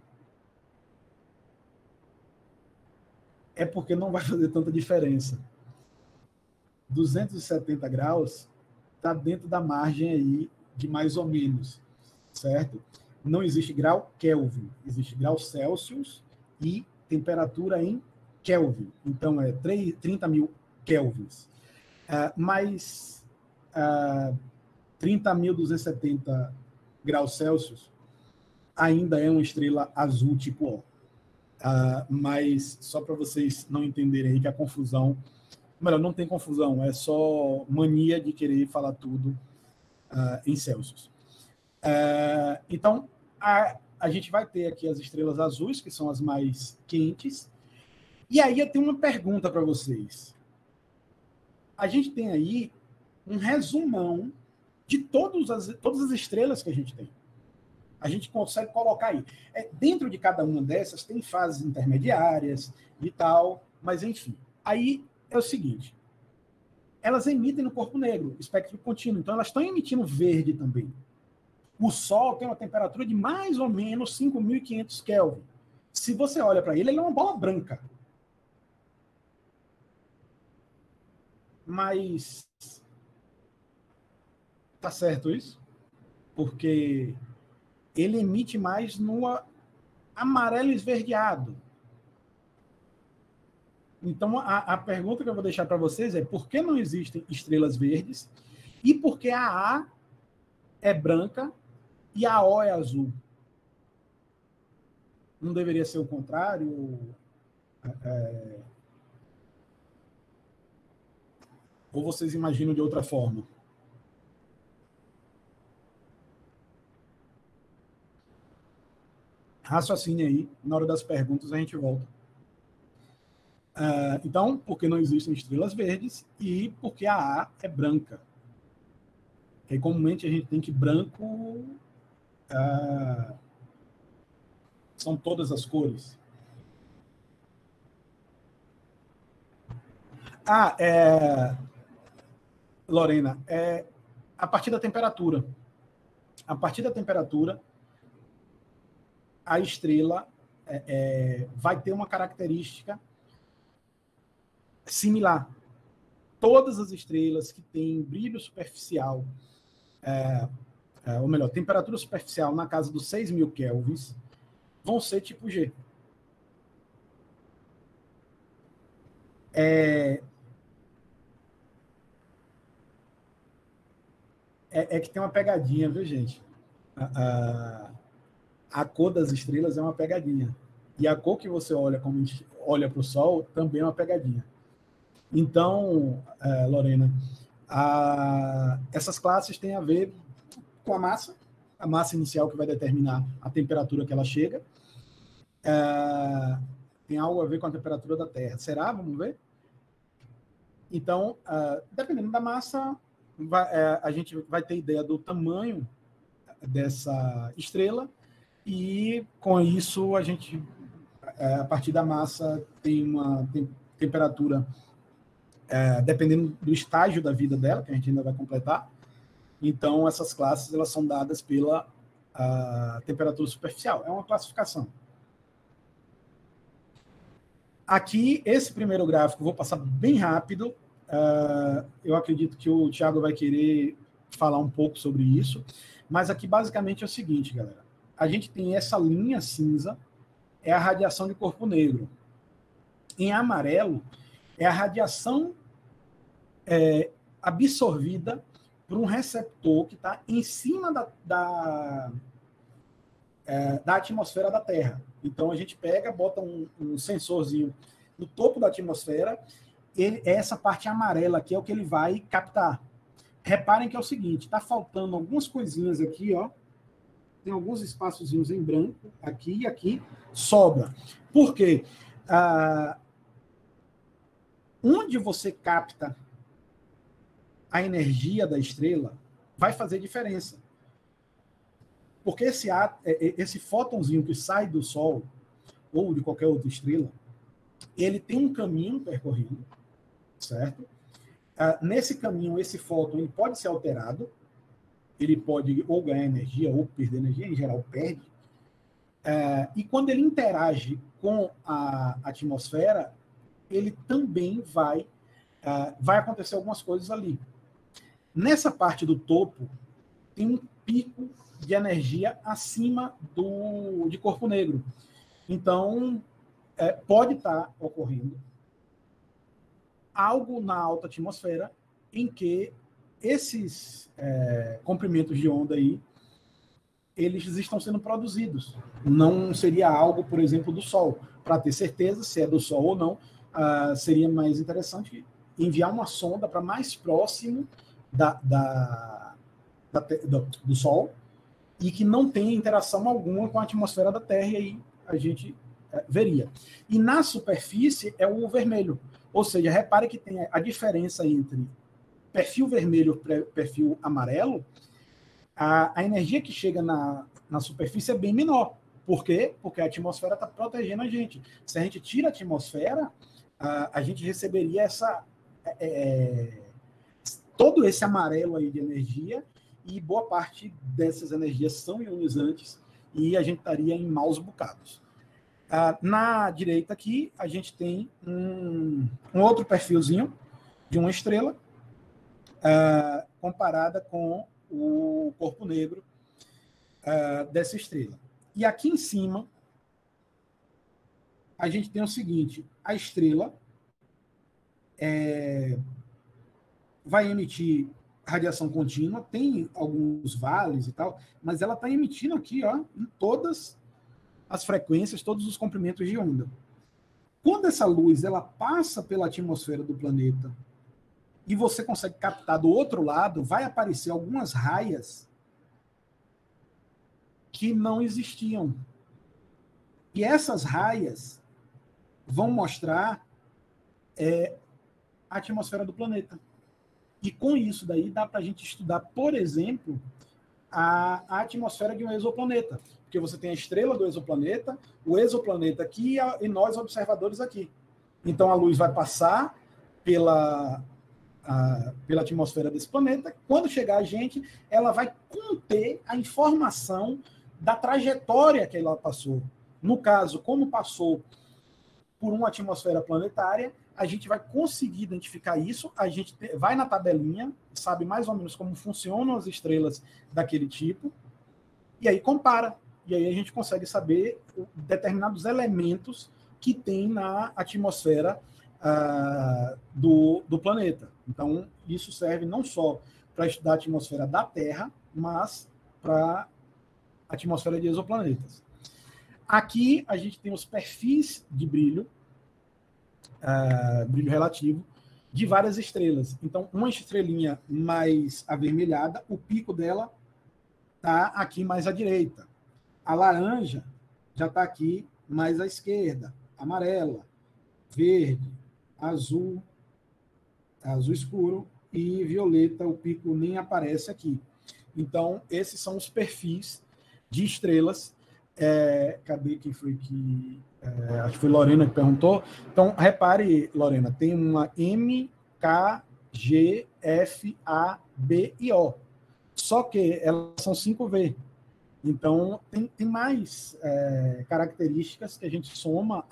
é porque não vai fazer tanta diferença. 270 graus está dentro da margem aí de mais ou menos, certo? Não existe grau Kelvin, existe grau Celsius e temperatura em Kelvin. Então, é 30 mil Kelvins. Mas 30.270 graus Celsius ainda é uma estrela azul tipo O. Mas só para vocês não entenderem aí que a confusão... Melhor, não tem confusão, é só mania de querer falar tudo em Celsius. Então, a gente vai ter aqui as estrelas azuis, que são as mais quentes. E aí eu tenho uma pergunta para vocês. A gente tem aí um resumão de todas as estrelas que a gente tem. A gente consegue colocar aí. Dentro de cada uma dessas tem fases intermediárias e tal, mas enfim. Aí é o seguinte, elas emitem no corpo negro, espectro contínuo, então elas estão emitindo verde também. O Sol tem uma temperatura de mais ou menos 5.500 Kelvin. Se você olha para ele, ele é uma bola branca. Mas tá certo isso? Porque ele emite mais no amarelo esverdeado. Então, a pergunta que eu vou deixar para vocês é por que não existem estrelas verdes e por que a A é branca e a O é azul? Não deveria ser o contrário? Ou vocês imaginam de outra forma? Raciocine aí, na hora das perguntas a gente volta. Então, porque não existem estrelas verdes e porque a A é branca. Porque comumente a gente tem que branco são todas as cores. Lorena, a partir da temperatura. A partir da temperatura, a estrela vai ter uma característica similar. Todas as estrelas que têm brilho superficial, ou melhor, temperatura superficial na casa dos 6.000 kelvins, vão ser tipo G. Que tem uma pegadinha, viu, gente? A cor das estrelas é uma pegadinha. E a cor que você olha para o Sol também é uma pegadinha. Então, Lorena, essas classes têm a ver com a massa inicial que vai determinar a temperatura que ela chega. Tem algo a ver com a temperatura da Terra. Será? Vamos ver? Então, dependendo da massa, a gente vai ter ideia do tamanho dessa estrela e, com isso, a gente, a partir da massa, tem uma temperatura, dependendo do estágio da vida dela, que a gente ainda vai completar. Então, essas classes elas são dadas pela temperatura superficial. É uma classificação. Aqui, esse primeiro gráfico, vou passar bem rápido. Eu acredito que o Thiago vai querer falar um pouco sobre isso. Mas aqui, basicamente, é o seguinte, galera. A gente tem essa linha cinza, é a radiação de corpo negro. Em amarelo, é a radiação absorvida por um receptor que está em cima da atmosfera da Terra. Então, a gente bota um sensorzinho no topo da atmosfera, essa parte amarela aqui é o que ele vai captar. Reparem que é o seguinte, está faltando algumas coisinhas aqui, ó. Tem alguns espaçozinhos em branco, aqui e aqui, sobra. Por quê? Onde você capta a energia da estrela vai fazer diferença. Porque esse fótonzinho que sai do Sol, ou de qualquer outra estrela, ele tem um caminho percorrido, certo? Nesse caminho, esse fóton ele pode ser alterado, ele pode ou ganhar energia ou perder energia, em geral perde. E quando ele interage com a atmosfera, ele também vai acontecer algumas coisas ali. Nessa parte do topo, tem um pico de energia acima de corpo negro. Então, pode estar ocorrendo algo na alta atmosfera em que esses comprimentos de onda aí, eles estão sendo produzidos. Não seria algo, por exemplo, do Sol. Para ter certeza se é do Sol ou não, seria mais interessante enviar uma sonda para mais próximo do Sol e que não tenha interação alguma com a atmosfera da Terra, e aí a gente veria. E na superfície é o vermelho. Ou seja, repare que tem a diferença entre perfil vermelho e perfil amarelo. A energia que chega na superfície é bem menor. Por quê? Porque a atmosfera está protegendo a gente. Se a gente tira a atmosfera, a gente receberia todo esse amarelo aí de energia, e boa parte dessas energias são ionizantes e a gente estaria em maus bocados. Na direita aqui, a gente tem um outro perfilzinho de uma estrela comparada com o corpo negro dessa estrela. E aqui em cima, a gente tem o seguinte: a estrela vai emitir radiação contínua, tem alguns vales e tal, mas ela está emitindo aqui, ó, em todas as frequências, todos os comprimentos de onda. Quando essa luz ela passa pela atmosfera do planeta e você consegue captar do outro lado, vai aparecer algumas raias que não existiam. E essas raias vão mostrar a atmosfera do planeta. E com isso daí dá para a gente estudar, por exemplo, a atmosfera de um exoplaneta. Porque você tem a estrela do exoplaneta, o exoplaneta aqui e nós observadores aqui. Então a luz vai passar pela atmosfera desse planeta. Quando chegar a gente, ela vai conter a informação da trajetória que ela passou. No caso, como passou por uma atmosfera planetária, a gente vai conseguir identificar isso, a gente vai na tabelinha, sabe mais ou menos como funcionam as estrelas daquele tipo, e aí compara. E aí a gente consegue saber determinados elementos que tem na atmosfera do planeta. Então, isso serve não só para estudar a atmosfera da Terra, mas para a atmosfera de exoplanetas. Aqui a gente tem os perfis de brilho relativo de várias estrelas. Então, uma estrelinha mais avermelhada, o pico dela está aqui mais à direita. A laranja já está aqui mais à esquerda. Amarela, verde, azul escuro e violeta, o pico nem aparece aqui. Então, esses são os perfis de estrelas. Cadê quem foi que... acho que foi Lorena que perguntou. Então, repare, Lorena, tem uma M, K, G, F, A, B e O. Só que elas são 5V. Então, tem mais características que a gente soma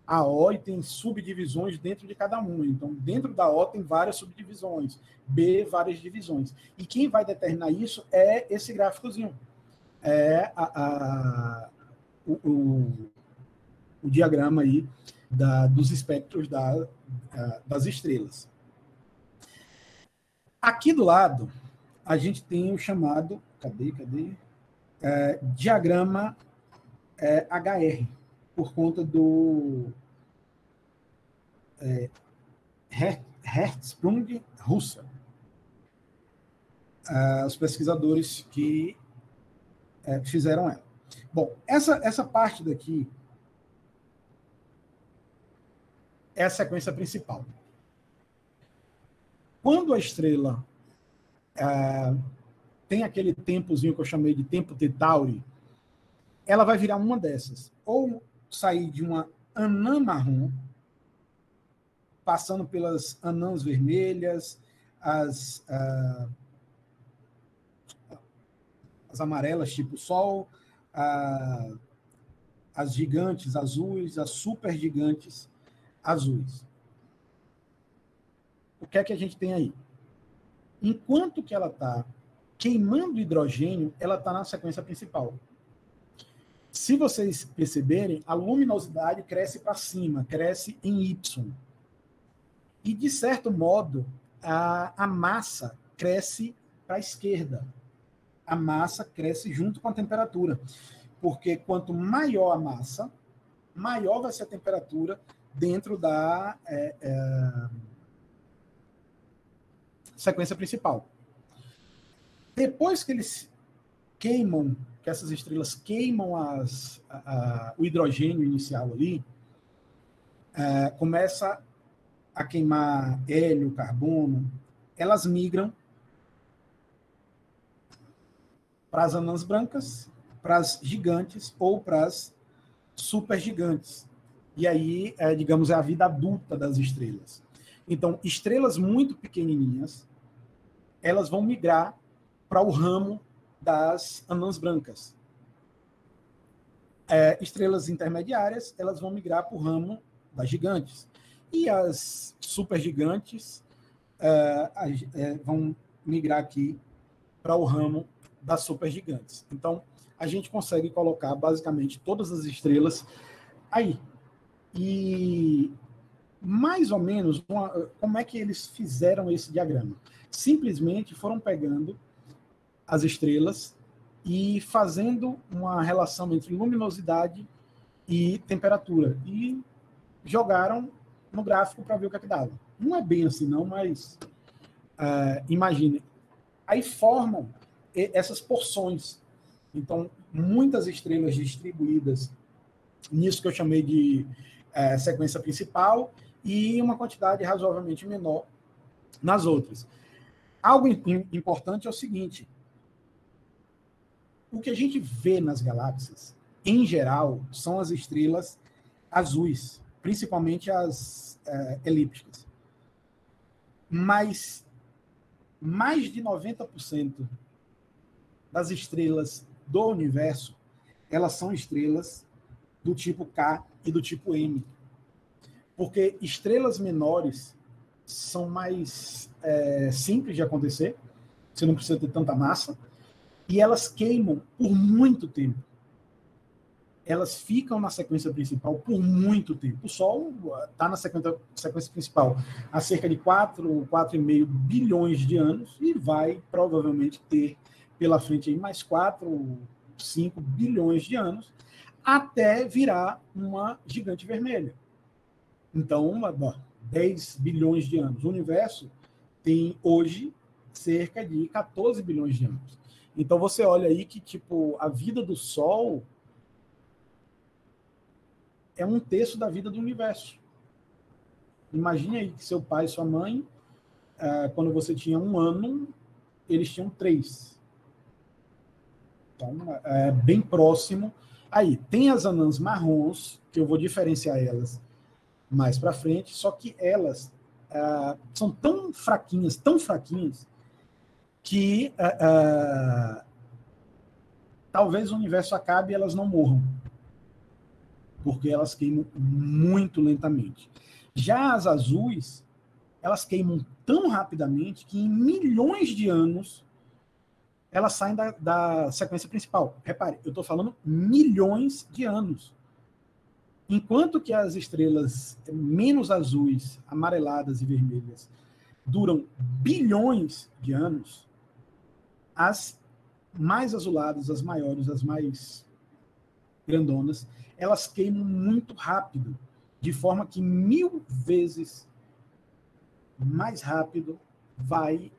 a O e tem subdivisões dentro de cada uma. Então, dentro da O tem várias subdivisões, B, várias divisões. E quem vai determinar isso é esse gráficozinho. O diagrama aí dos espectros das estrelas. Aqui do lado, a gente tem o chamado... Cadê? Diagrama HR, por conta do Hertzsprung-Russell. Os pesquisadores que fizeram ela. Bom, essa parte daqui é a sequência principal. Quando a estrela tem aquele tempozinho que eu chamei de tempo T-Tauri, ela vai virar uma dessas. Ou sair de uma anã marrom, passando pelas anãs vermelhas, as amarelas tipo Sol, as gigantes azuis, as supergigantes azuis. O que é que a gente tem aí? Enquanto que ela está queimando hidrogênio, ela está na sequência principal. Se vocês perceberem, a luminosidade cresce para cima, cresce em Y. E, de certo modo, a massa cresce para a esquerda. A massa cresce junto com a temperatura. Porque quanto maior a massa, maior vai ser a temperatura dentro da sequência principal. Depois que eles queimam, que essas estrelas queimam o hidrogênio inicial ali, começa a queimar hélio, carbono, elas migram para as anãs brancas, para as gigantes ou para as supergigantes. E aí, digamos, é a vida adulta das estrelas. Então, estrelas muito pequenininhas, elas vão migrar para o ramo das anãs brancas. Estrelas intermediárias, elas vão migrar para o ramo das gigantes. E as supergigantes vão migrar aqui para o ramo das supergigantes. Então, a gente consegue colocar basicamente todas as estrelas aí. E mais ou menos, como é que eles fizeram esse diagrama? Simplesmente foram pegando as estrelas e fazendo uma relação entre luminosidade e temperatura. E jogaram no gráfico para ver o que é que dava. Não é bem assim, não, mas imagine. Aí formam essas porções. Então, muitas estrelas distribuídas nisso que eu chamei de sequência principal e uma quantidade razoavelmente menor nas outras. Algo importante é o seguinte: o que a gente vê nas galáxias, em geral, são as estrelas azuis, principalmente as elípticas. Mas mais de 90% das estrelas do universo, elas são estrelas do tipo K e do tipo M. Porque estrelas menores são mais simples de acontecer, você não precisa ter tanta massa, e elas queimam por muito tempo. Elas ficam na sequência principal por muito tempo. O Sol está na sequência principal há cerca de 4,5 bilhões de anos e vai provavelmente ter pela frente aí mais 4, 5 bilhões de anos até virar uma gigante vermelha. Então, 10 bilhões de anos. O universo tem hoje cerca de 14 bilhões de anos. Então você olha aí que tipo a vida do Sol é 1/3 da vida do universo. Imagine aí que seu pai e sua mãe, quando você tinha 1 ano, eles tinham 3. Então, é bem próximo. Aí, tem as anãs marrons, que eu vou diferenciar elas mais para frente, só que elas são tão fraquinhas, que talvez o universo acabe e elas não morram, porque elas queimam muito lentamente. Já as azuis, elas queimam tão rapidamente que em milhões de anos elas saem da sequência principal. Repare, eu estou falando milhões de anos. Enquanto que as estrelas menos azuis, amareladas e vermelhas duram bilhões de anos, as mais azuladas, as maiores, as mais grandonas, elas queimam muito rápido, de forma que 1000 vezes mais rápido vai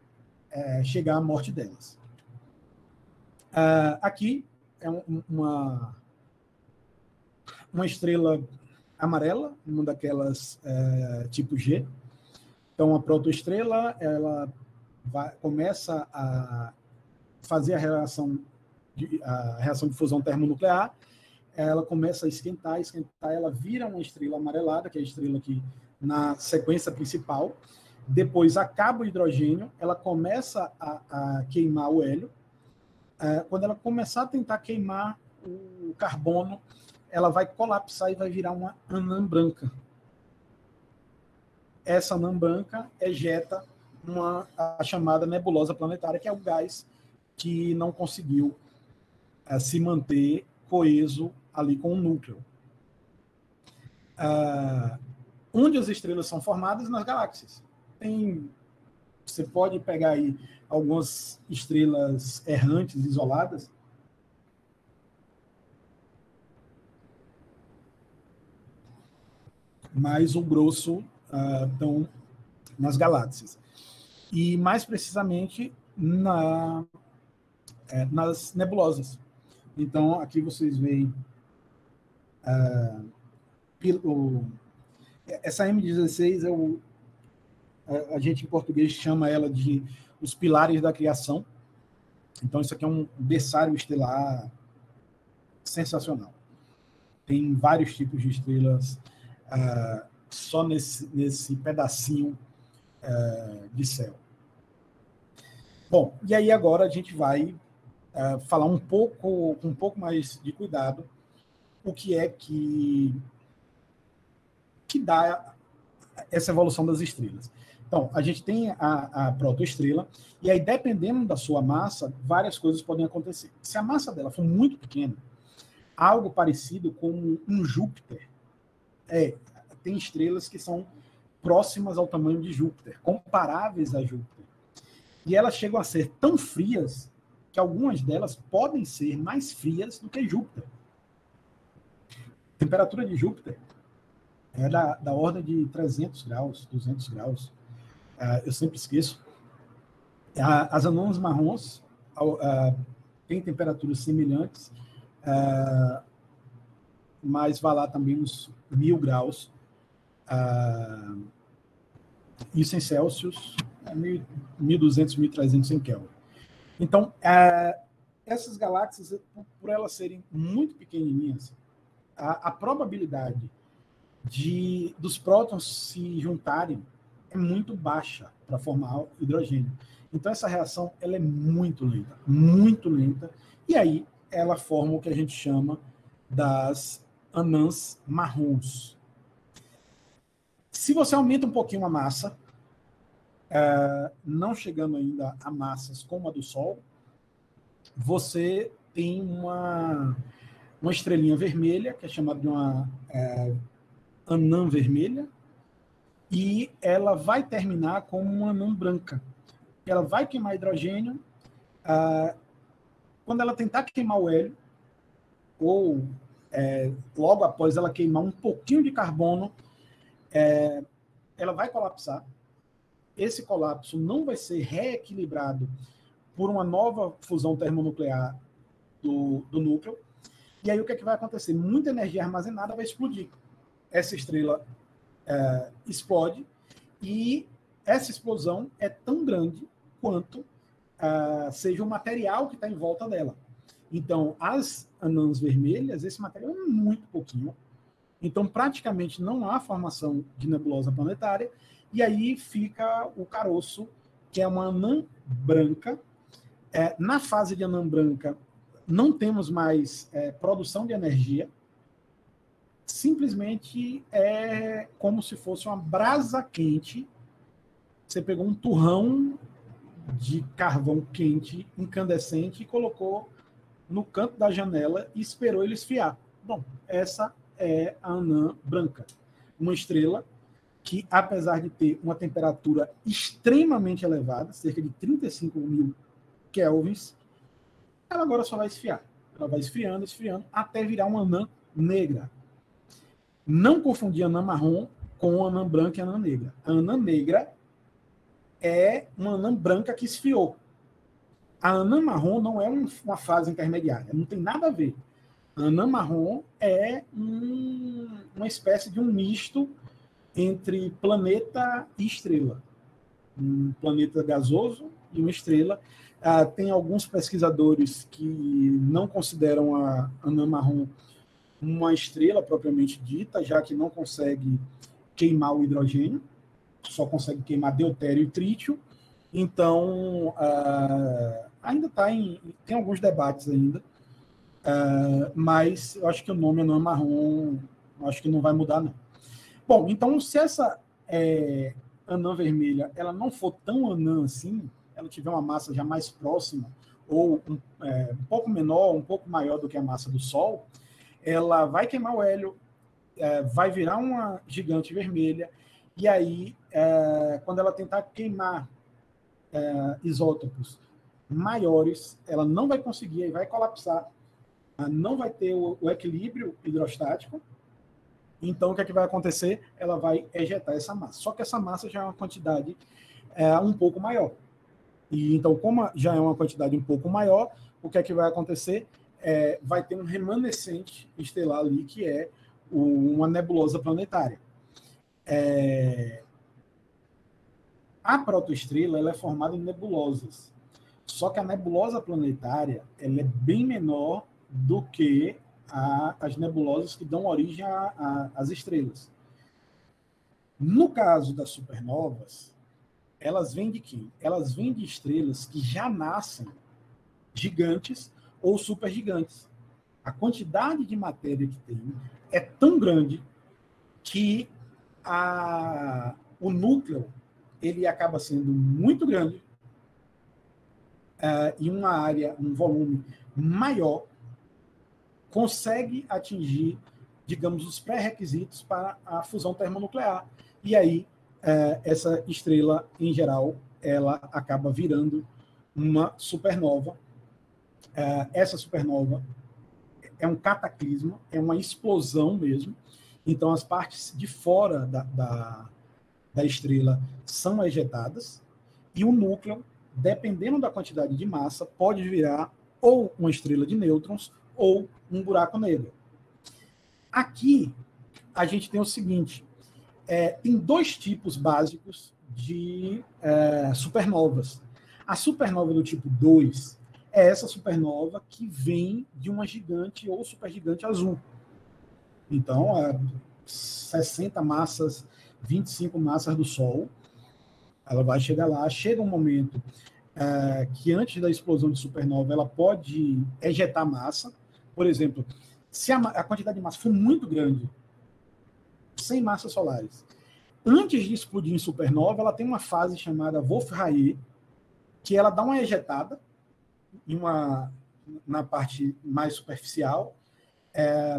chegar a morte delas. Aqui é uma estrela amarela, uma daquelas tipo G. Então, a protoestrela, ela começa a fazer a reação de fusão termonuclear, ela começa a esquentar, ela vira uma estrela amarelada, que é a estrela aqui na sequência principal. Depois acaba o hidrogênio, ela começa a queimar o hélio. Quando ela começar a tentar queimar o carbono, ela vai colapsar e vai virar uma anã branca. essa anã branca ejeta a chamada nebulosa planetária, que é o gás que não conseguiu se manter coeso ali com o núcleo. Onde as estrelas são formadas? Nas galáxias. Você pode pegar aí algumas estrelas errantes, isoladas, mas o grosso estão nas galáxias. E, mais precisamente, nas nebulosas. Então, aqui vocês veem essa M16, a gente em português chama ela de os pilares da criação. Então, isso aqui é um berçário estelar sensacional. Tem vários tipos de estrelas só nesse pedacinho de céu. Bom, e aí agora a gente vai falar com um pouco mais de cuidado o que é que dá essa evolução das estrelas. Então, a gente tem a protoestrela, e aí, dependendo da sua massa, várias coisas podem acontecer. Se a massa dela for muito pequena, algo parecido com um Júpiter, tem estrelas que são próximas ao tamanho de Júpiter, comparáveis a Júpiter. E elas chegam a ser tão frias que algumas delas podem ser mais frias do que Júpiter. A temperatura de Júpiter é da ordem de 300 graus, 200 graus. Eu sempre esqueço. As anãs marrons têm temperaturas semelhantes, mas vai lá também uns 1000 graus. Isso em Celsius, 1200, 1300 em Kelvin. Então, essas galáxias, por elas serem muito pequenininhas, a probabilidade dos prótons se juntarem é muito baixa para formar hidrogênio. Então, essa reação ela é muito lenta, e aí ela forma o que a gente chama das anãs marrons. Se você aumenta um pouquinho a massa, não chegando ainda a massas como a do Sol, você tem uma estrelinha vermelha, que é chamada de uma anã vermelha, e ela vai terminar como uma anã branca. Ela vai queimar hidrogênio. Quando ela tentar queimar o hélio, ou logo após ela queimar um pouquinho de carbono, ela vai colapsar. Esse colapso não vai ser reequilibrado por uma nova fusão termonuclear do núcleo. E aí o que é que vai acontecer? Muita energia armazenada vai explodir. Essa estrela explode, e essa explosão é tão grande quanto seja o material que está em volta dela. Então, as anãs vermelhas, esse material é muito pouquinho. Então, praticamente não há formação de nebulosa planetária, e aí fica o caroço, que é uma anã branca. Na fase de anã branca, não temos mais produção de energia, simplesmente é como se fosse uma brasa quente. Você pegou um turrão de carvão quente, incandescente, e colocou no canto da janela e esperou ele esfriar. Bom, essa é a anã branca, uma estrela que, apesar de ter uma temperatura extremamente elevada, cerca de 35.000 kelvins, ela agora só vai esfriar. Ela vai esfriando, até virar uma anã negra. Não confundir anã marrom com anã branca e anã negra. A anã negra é uma anã branca que esfriou. A anã marrom não é uma fase intermediária, não tem nada a ver. A anã marrom é uma espécie de um misto entre planeta e estrela. Um planeta gasoso e uma estrela. Tem alguns pesquisadores que não consideram a anã marrom uma estrela propriamente dita, já que não consegue queimar o hidrogênio, só consegue queimar deutério e trítio. Então, ainda tem alguns debates ainda, mas eu acho que o nome anã marrom, acho que não vai mudar, não. Bom, então, se essa anã vermelha ela não for tão anã assim, ela tiver uma massa já mais próxima, ou um pouco menor, um pouco maior do que a massa do Sol, ela vai queimar o hélio, vai virar uma gigante vermelha, e aí, quando ela tentar queimar isótopos maiores, ela não vai conseguir, aí vai colapsar, não vai ter o equilíbrio hidrostático. Então, o que é que vai acontecer? Ela vai ejetar essa massa. Só que essa massa já é uma quantidade um pouco maior. E então, como já é uma quantidade um pouco maior, o que é que vai acontecer? Vai ter um remanescente estelar ali, que é uma nebulosa planetária. A protoestrela ela é formada em nebulosas. Só que a nebulosa planetária ela é bem menor do que as nebulosas que dão origem às estrelas. No caso das supernovas, elas vêm de quem? Elas vêm de estrelas que já nascem gigantes ou supergigantes. A quantidade de matéria que tem é tão grande que o núcleo ele acaba sendo muito grande e uma área, um volume maior, consegue atingir, digamos, os pré-requisitos para a fusão termonuclear. E aí, essa estrela, em geral, ela acaba virando uma supernova. Essa supernova é um cataclisma, é uma explosão mesmo. Então, as partes de fora da estrela são ejetadas e o núcleo, dependendo da quantidade de massa, pode virar ou uma estrela de nêutrons ou um buraco negro. Aqui, a gente tem o seguinte, tem dois tipos básicos de supernovas. A supernova do tipo 2 é essa supernova que vem de uma gigante ou supergigante azul. Então, 60 massas, 25 massas do Sol, ela vai chegar lá, chega um momento que antes da explosão de supernova ela pode ejetar massa. Por exemplo, se a quantidade de massa for muito grande, 100 massas solares, antes de explodir em supernova, ela tem uma fase chamada Wolf-Rayet, que ela dá uma ejetada na parte mais superficial,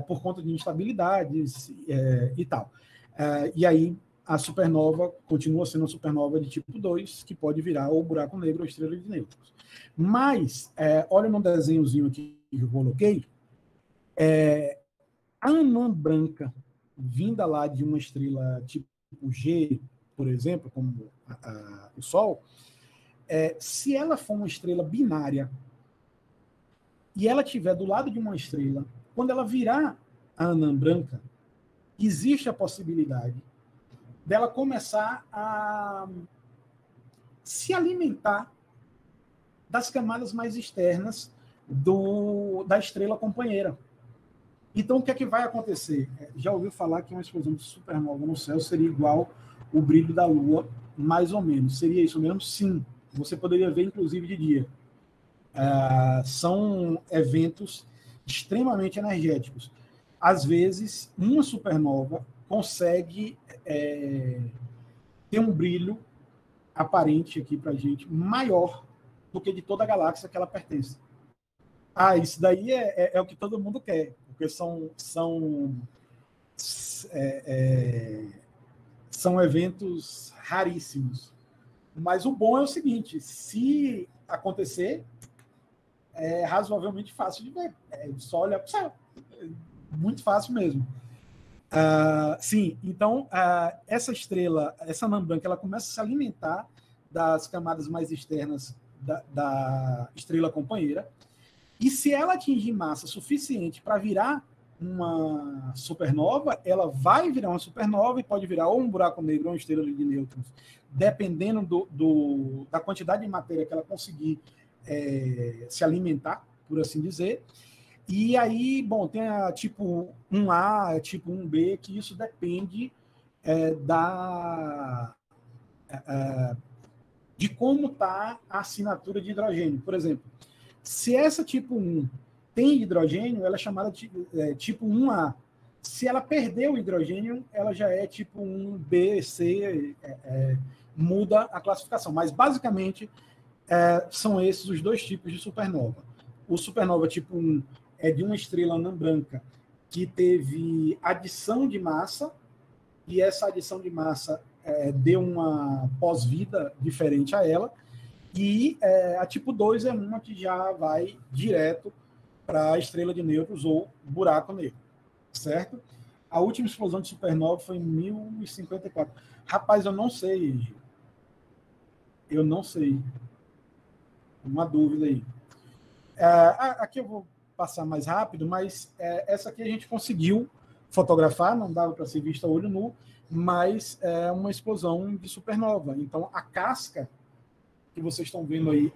por conta de instabilidades e tal. E aí a supernova continua sendo uma supernova de tipo 2, que pode virar ou buraco negro ou estrela de nêutrons. Mas, olha no desenhozinho aqui que eu coloquei, a anã branca, vinda lá de uma estrela tipo G, por exemplo, como o Sol, se ela for uma estrela binária e ela estiver do lado de uma estrela, quando ela virar a anã branca, existe a possibilidade dela começar a se alimentar das camadas mais externas da estrela companheira. Então, o que é que vai acontecer? Já ouviu falar que uma explosão de supernova no céu seria igual o brilho da Lua, mais ou menos. Seria isso mesmo? Sim. Você poderia ver, inclusive, de dia. São eventos extremamente energéticos. Às vezes, uma supernova consegue ter um brilho aparente aqui para a gente maior do que de toda a galáxia que ela pertence. Isso daí é o que todo mundo quer, porque são eventos raríssimos. Mas o bom é o seguinte, se acontecer, é razoavelmente fácil de ver. Só olhar para o céu. Muito fácil mesmo. Sim, então essa estrela, essa anã branca, ela começa a se alimentar das camadas mais externas da estrela companheira, e se ela atingir massa suficiente para virar uma supernova, ela vai virar uma supernova e pode virar ou um buraco negro ou uma estrela de nêutrons, dependendo da quantidade de matéria que ela conseguir se alimentar, por assim dizer. E aí, bom, tem a tipo 1A, tipo 1B, que isso depende de como está a assinatura de hidrogênio. Por exemplo, se essa tipo 1 tem hidrogênio, ela é chamada de tipo 1A. Se ela perder o hidrogênio, ela já é tipo um B, C, muda a classificação. Mas, basicamente, são esses os dois tipos de supernova. O supernova tipo 1 é de uma estrela anã branca que teve adição de massa, e essa adição de massa deu uma pós-vida diferente a ela, e a tipo 2 é uma que já vai direto para a estrela de nêutrons ou buraco negro, certo? A última explosão de supernova foi em 1054. Rapaz, eu não sei. Eu não sei. Uma dúvida aí. Aqui eu vou passar mais rápido, mas essa aqui a gente conseguiu fotografar, não dava para ser vista a olho nu, mas é uma explosão de supernova. Então, a casca que vocês estão vendo aí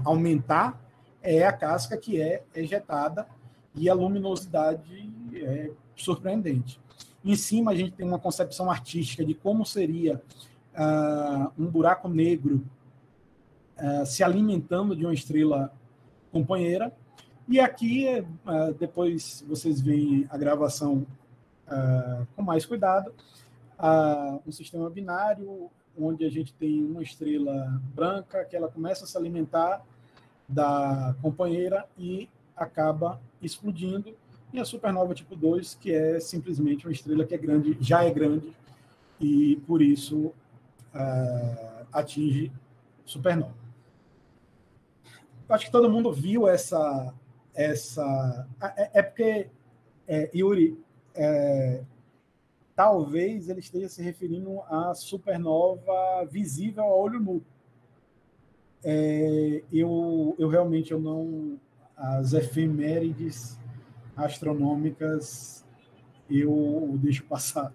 aumentar é a casca que é ejetada, e a luminosidade é surpreendente. Em cima, a gente tem uma concepção artística de como seria um buraco negro se alimentando de uma estrela companheira. E aqui, depois vocês veem a gravação com mais cuidado, um sistema binário, onde a gente tem uma estrela branca que ela começa a se alimentar da companheira e acaba explodindo, e a supernova tipo 2, que é simplesmente uma estrela que é grande, já é grande, e por isso atinge supernova. Acho que todo mundo viu essa porque, Yuri, talvez ele esteja se referindo à supernova visível a olho nu. Eu realmente não... As efemérides astronômicas eu deixo passar.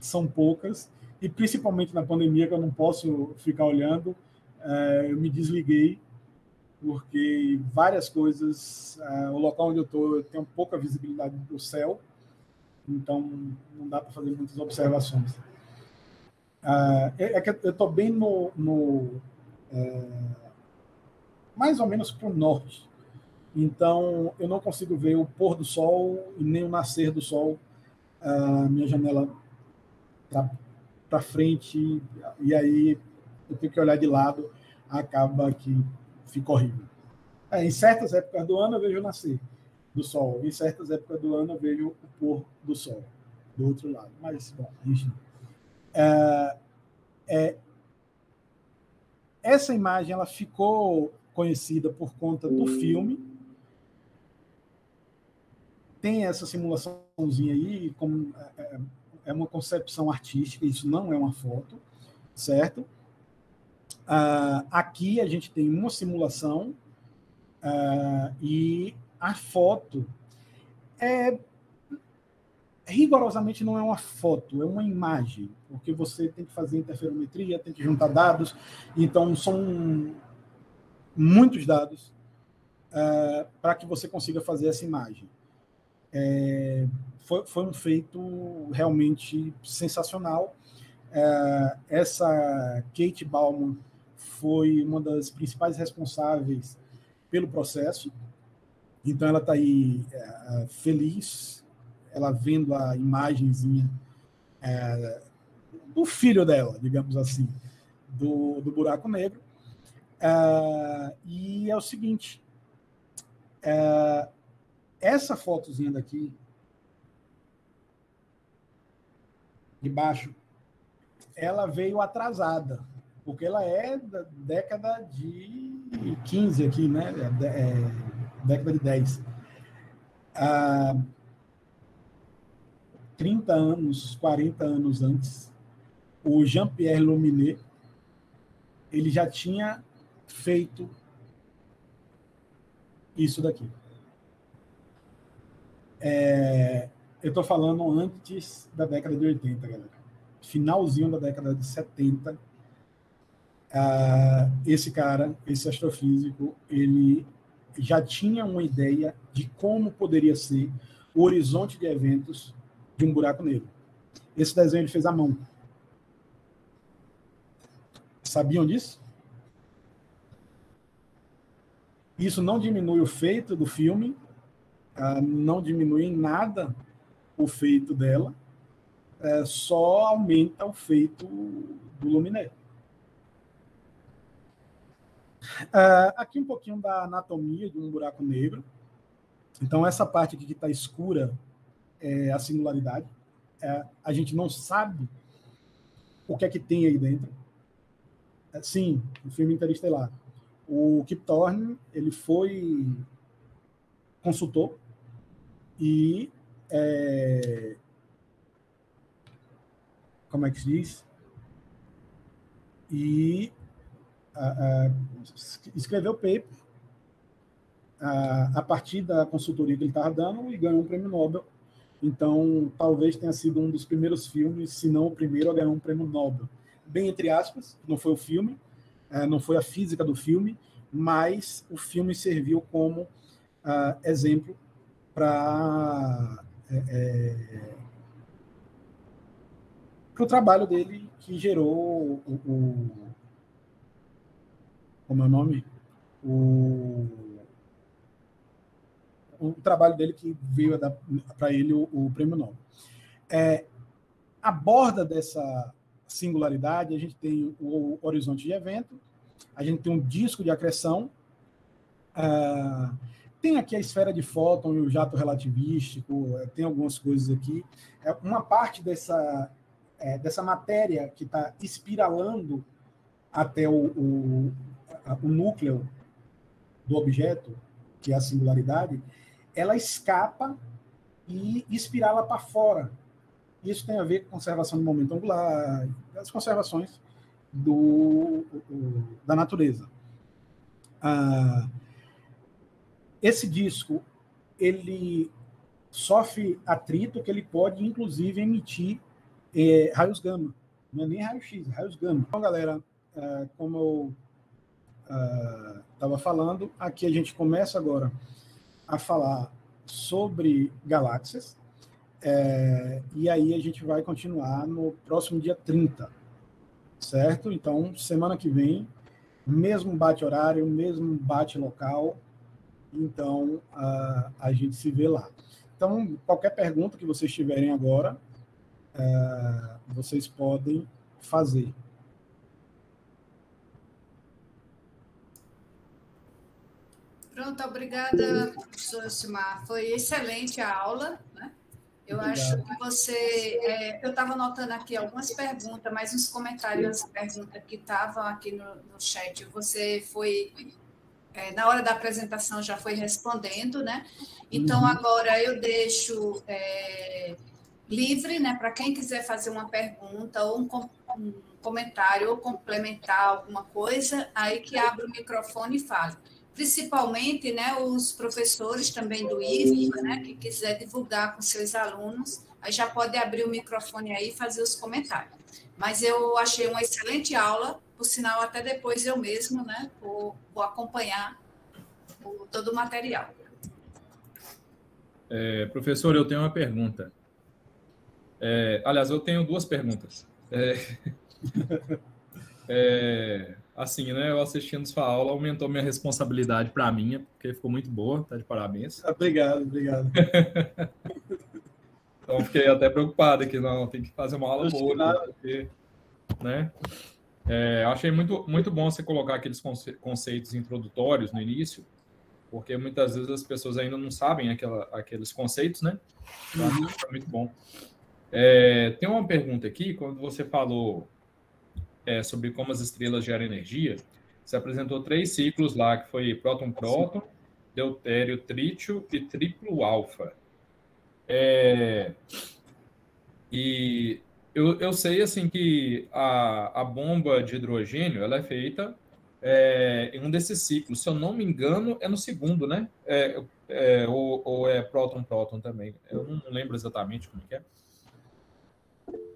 São poucas, e principalmente na pandemia, que eu não posso ficar olhando, eu me desliguei, porque várias coisas, o local onde eu estou, eu tenho pouca visibilidade do céu, então não dá para fazer muitas observações. Que eu estou bem mais ou menos para o norte, então eu não consigo ver o pôr do sol e nem o nascer do sol. Minha janela para frente, e aí eu tenho que olhar de lado, acaba que fica horrível. Em certas épocas do ano eu vejo o nascer do sol, em certas épocas do ano eu vejo o pôr do sol do outro lado. Mas, bom, enfim. Essa imagem ela ficou conhecida por conta do filme. Tem essa simulaçãozinha aí, como é uma concepção artística, isso não é uma foto, certo? Aqui a gente tem uma simulação e a foto rigorosamente não é uma foto, é uma imagem, porque você tem que fazer interferometria, tem que juntar dados, então são muitos dados para que você consiga fazer essa imagem. Foi um feito realmente sensacional. Essa Kate Bauman foi uma das principais responsáveis pelo processo, então ela está aí feliz, ela vendo a imagenzinha do filho dela, digamos assim, do buraco negro. E é o seguinte, essa fotozinha daqui, de baixo, ela veio atrasada, porque ela é da década de 15 aqui, né? Década de 10. 30 anos, 40 anos antes, o Jean-Pierre Luminet, ele já tinha feito isso daqui. Eu estou falando antes da década de 80, galera. Finalzinho da década de 70. Esse cara, esse astrofísico, ele já tinha uma ideia de como poderia ser o horizonte de eventos de um buraco negro. Esse desenho ele fez à mão. Sabiam disso? Isso não diminui o feito do filme, não diminui em nada o feito dela, só aumenta o feito do Luminé. Aqui um pouquinho da anatomia de um buraco negro. Então, essa parte aqui que está escura é a singularidade. A gente não sabe o que é que tem aí dentro. Sim, o filme Interestelar. O Kip Thorne, ele foi consultor e como é que se diz? E escreveu paper a partir da consultoria que ele estava dando e ganhou um prêmio Nobel. Então, talvez tenha sido um dos primeiros filmes, se não o primeiro, a ganhar um prêmio Nobel. Bem entre aspas, não foi o filme, não foi a física do filme, mas o filme serviu como exemplo para o trabalho dele que gerou como é o nome? O trabalho dele que veio para ele o prêmio Nobel. A borda dessa singularidade, a gente tem o horizonte de evento, a gente tem um disco de acreção, tem aqui a esfera de fóton e o jato relativístico, tem algumas coisas aqui. Uma parte dessa matéria que está espiralando até o núcleo do objeto, que é a singularidade, ela escapa e espirala para fora. Isso tem a ver com conservação do momento angular, as conservações da natureza. Esse disco, ele sofre atrito que ele pode, inclusive, emitir raios gama. Não é nem raio-x, é raios gama. Então, galera, como eu estava falando, aqui a gente começa agora a falar sobre galáxias, e aí a gente vai continuar no próximo dia 30, certo? Então, semana que vem, mesmo bate-horário, mesmo bate-local, então a gente se vê lá. Então, qualquer pergunta que vocês tiverem agora, vocês podem fazer. Pronto, obrigada, professor Silmar. Foi excelente a aula, né? Eu acho que você... eu estava anotando aqui algumas perguntas, mas uns comentários, perguntas que estavam aqui no chat, você foi... na hora da apresentação já foi respondendo, né? Então, agora eu deixo livre, né, para quem quiser fazer uma pergunta ou um comentário ou complementar alguma coisa, aí que abre o microfone e fale. Principalmente, né, os professores também do IFBA, né, que quiser divulgar com seus alunos, aí já pode abrir o microfone aí e fazer os comentários. Mas eu achei uma excelente aula, por sinal, até depois eu mesmo, né, vou acompanhar todo o material. Professor, eu tenho uma pergunta. Aliás, eu tenho duas perguntas. Assim, né? Eu assistindo sua aula aumentou minha responsabilidade para a minha, porque ficou muito boa, tá de parabéns. Obrigado. Então, fiquei até preocupado aqui, não, tem que fazer uma aula boa, porque, né? Achei muito, muito bom você colocar aqueles conceitos introdutórios no início, porque muitas vezes as pessoas ainda não sabem aqueles conceitos, né? Então, acho que é muito bom. Tem uma pergunta aqui, quando você falou sobre como as estrelas geram energia, você apresentou 3 ciclos lá, que foi próton-próton, deutério-trítio e triplo-alfa. E eu sei assim que a bomba de hidrogênio ela é feita em um desses ciclos. Se eu não me engano, é no segundo, né? Ou é próton-próton também. Eu não lembro exatamente como que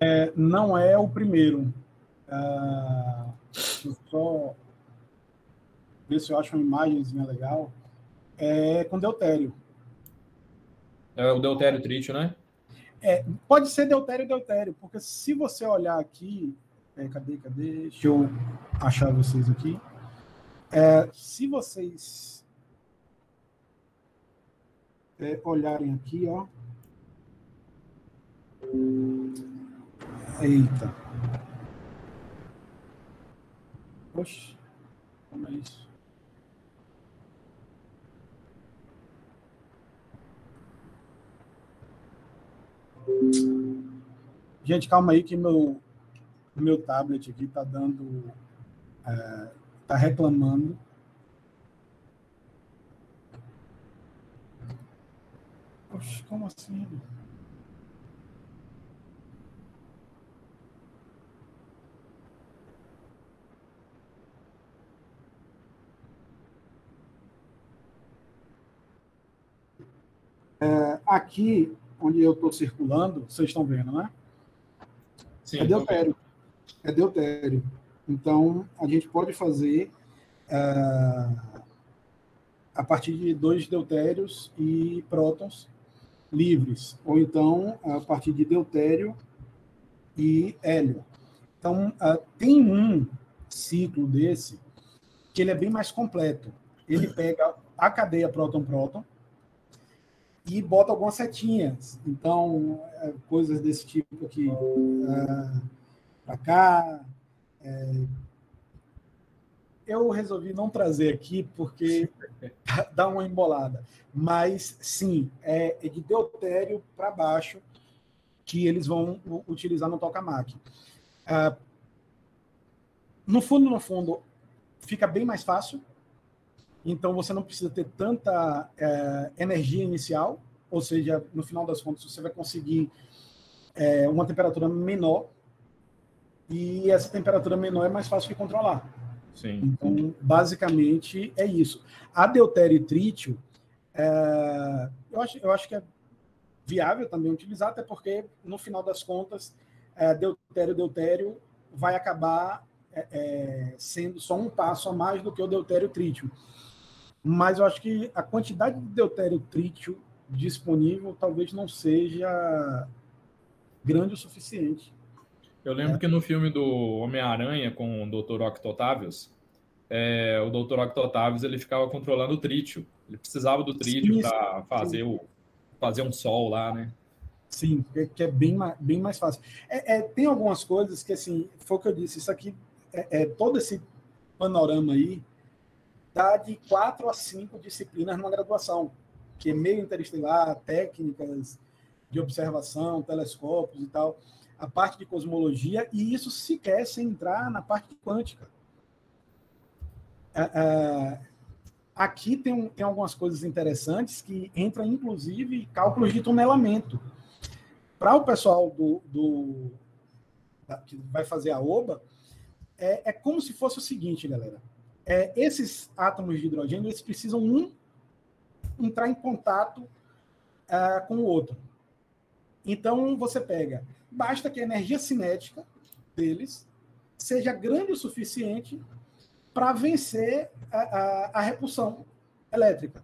é. Não é o primeiro. Deixa eu só ver se eu acho uma imagenzinha legal. É com deutério. É o deutério-trítio, né? Pode ser deutério, porque se você olhar aqui... Cadê? Deixa eu achar vocês aqui. Se vocês olharem aqui, ó, Eita. Oxe, como é isso? Gente, calma aí que meu tablet aqui tá dando... tá reclamando. Oxe, como assim? Aqui, onde eu estou circulando, vocês estão vendo, né? Sim, É deutério. É deutério. Então, a gente pode fazer a partir de 2 deutérios e prótons livres, ou então a partir de deutério e hélio. Então, tem um ciclo desse que ele é bem mais completo. Ele pega a cadeia próton-próton e bota algumas setinhas. Então, coisas desse tipo aqui para cá. Eu resolvi não trazer aqui porque dá uma embolada. Mas, sim, é de deutério para baixo que eles vão utilizar no tokamak. No fundo, fica bem mais fácil. Então, você não precisa ter tanta energia inicial, ou seja, no final das contas, você vai conseguir uma temperatura menor, e essa temperatura menor é mais fácil de controlar. Sim. Então, basicamente, é isso. A deutério e trítio, eu acho que é viável também utilizar, até porque, no final das contas, deutério vai acabar sendo só um passo a mais do que o deutério trítio. Mas eu acho que a quantidade de deutério trítio disponível talvez não seja grande o suficiente. Eu lembro que no filme do Homem-Aranha com o Dr. Octavius, o Dr. Octavius ele ficava controlando o trítio. Ele precisava do trítio para fazer um sol lá, né? Sim, que é bem mais fácil. Tem algumas coisas que, assim, foi o que eu disse, isso aqui, todo esse panorama aí, dá de 4 a 5 disciplinas numa graduação, que é meio interestelar, técnicas de observação, telescópios e tal, a parte de cosmologia, e isso sequer sem entrar na parte quântica. Aqui tem algumas coisas interessantes que entram, inclusive, cálculos de tunelamento. Para o pessoal que vai fazer a OBA, é como se fosse o seguinte, galera. Esses átomos de hidrogênio, eles precisam entrar em contato com o outro. Então, você basta que a energia cinética deles seja grande o suficiente para vencer a repulsão elétrica.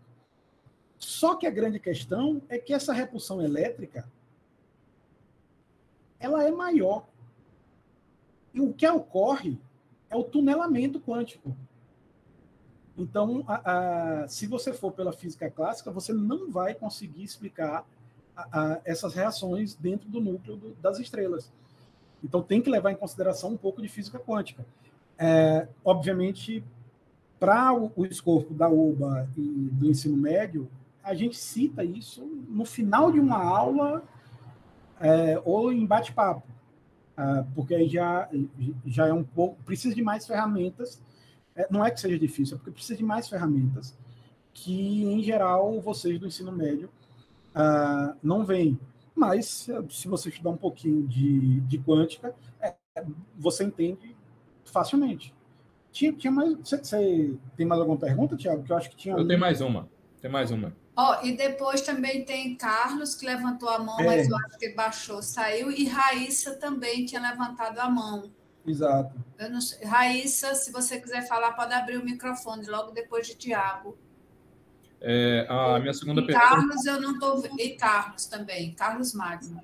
Só que a grande questão é que essa repulsão elétrica ela é maior. E o que ocorre é o tunelamento quântico. Então, se você for pela física clássica, você não vai conseguir explicar essas reações dentro do núcleo das estrelas. Então, tem que levar em consideração um pouco de física quântica. Obviamente, para o escopo da OBA e do ensino médio, a gente cita isso no final de uma aula ou em bate-papo, porque aí já é um pouco... Precisa de mais ferramentas. Não é que seja difícil, é porque precisa de mais ferramentas que, em geral, vocês do ensino médio não veem. Mas, se você estudar um pouquinho de quântica, você entende facilmente. Tinha mais... Você tem mais alguma pergunta, Thiago? Que eu acho que tinha... Eu tenho mais uma. E depois também tem Carlos, que levantou a mão, mas eu acho que baixou, saiu, e Raíssa também tinha levantado a mão. Exato. Eu não sei. Raíssa, se você quiser falar, pode abrir o microfone logo depois de Tiago. A minha segunda pergunta... Carlos, eu não estou... E Carlos também, Carlos Magno.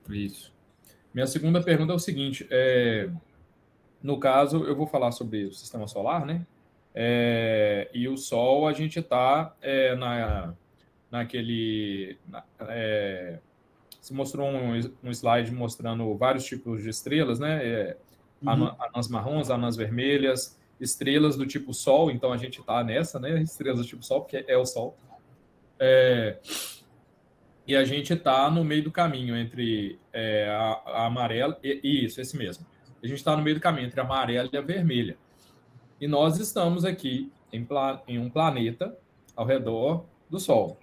Isso. Minha segunda pergunta é o seguinte, no caso, eu vou falar sobre o sistema solar, né? E o Sol, a gente está naquele Você mostrou um slide mostrando vários tipos de estrelas, né? Anãs marrons, anãs vermelhas, estrelas do tipo Sol, então a gente está nessa, né? Estrelas do tipo Sol, porque é o Sol. E a gente está no meio do caminho entre a amarela... Isso, esse mesmo. A gente está no meio do caminho entre a amarela e a vermelha. E nós estamos aqui em um planeta ao redor do Sol.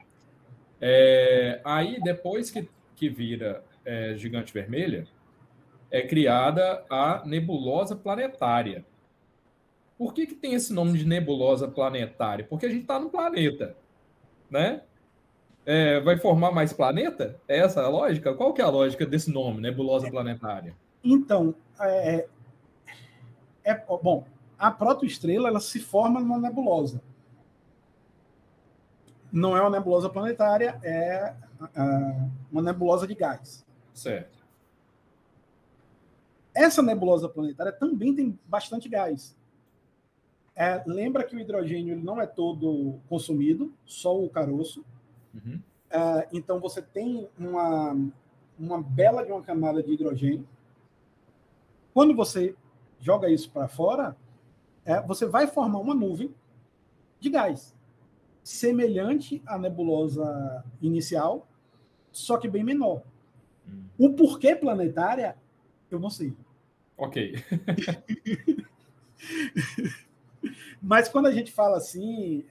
Aí, depois que vira gigante vermelha, é criada a nebulosa planetária. Por que tem esse nome de nebulosa planetária? Porque a gente está no planeta, né? Vai formar mais planeta? É essa a lógica? Qual que é a lógica desse nome, nebulosa planetária? Então, bom, a protoestrela ela se forma numa nebulosa. Não é uma nebulosa planetária, é uma nebulosa de gás. Certo. Essa nebulosa planetária também tem bastante gás. Lembra que o hidrogênio ele não é todo consumido, só o caroço. Uhum. Então você tem uma bela de uma camada de hidrogênio. Quando você joga isso para fora, você vai formar uma nuvem de gás, semelhante à nebulosa inicial, só que bem menor. O porquê planetária, eu não sei. Ok. Mas quando a gente fala assim,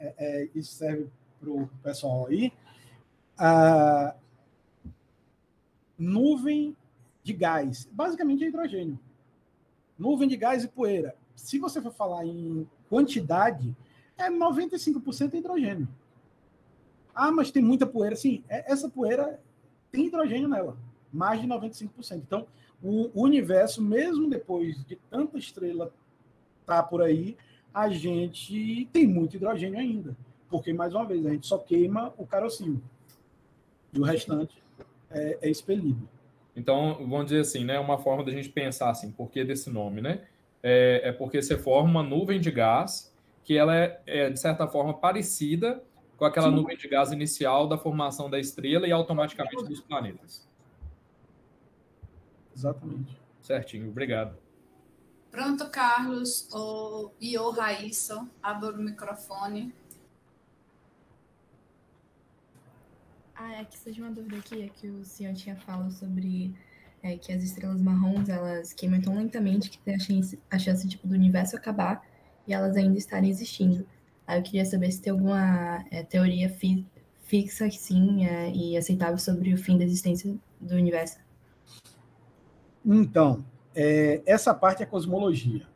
isso serve para o pessoal aí, nuvem de gás, basicamente é hidrogênio. Nuvem de gás e poeira. Se você for falar em quantidade, 95% hidrogênio. Mas tem muita poeira. Sim, essa poeira tem hidrogênio nela, mais de 95%. Então, o universo, mesmo depois de tanta estrela estar por aí, a gente tem muito hidrogênio ainda. Porque, mais uma vez, a gente só queima o carocinho. E o restante é expelido. Então, vamos dizer assim, né? Uma forma da gente pensar assim, por que desse nome, né? Porque você forma uma nuvem de gás que ela de certa forma, parecida com aquela Sim. nuvem de gás inicial da formação da estrela e automaticamente dos planetas. Exatamente. Certinho, obrigado. Pronto, Carlos e o Raíssa, abra o microfone. Que seja uma dúvida aqui, que o senhor tinha falado sobre que as estrelas marrons, elas queimam tão lentamente que tem a chance tipo, do universo acabar e elas ainda estarem existindo. Aí eu queria saber se tem alguma teoria fixa, sim, e aceitável sobre o fim da existência do universo. Então, essa parte é cosmologia.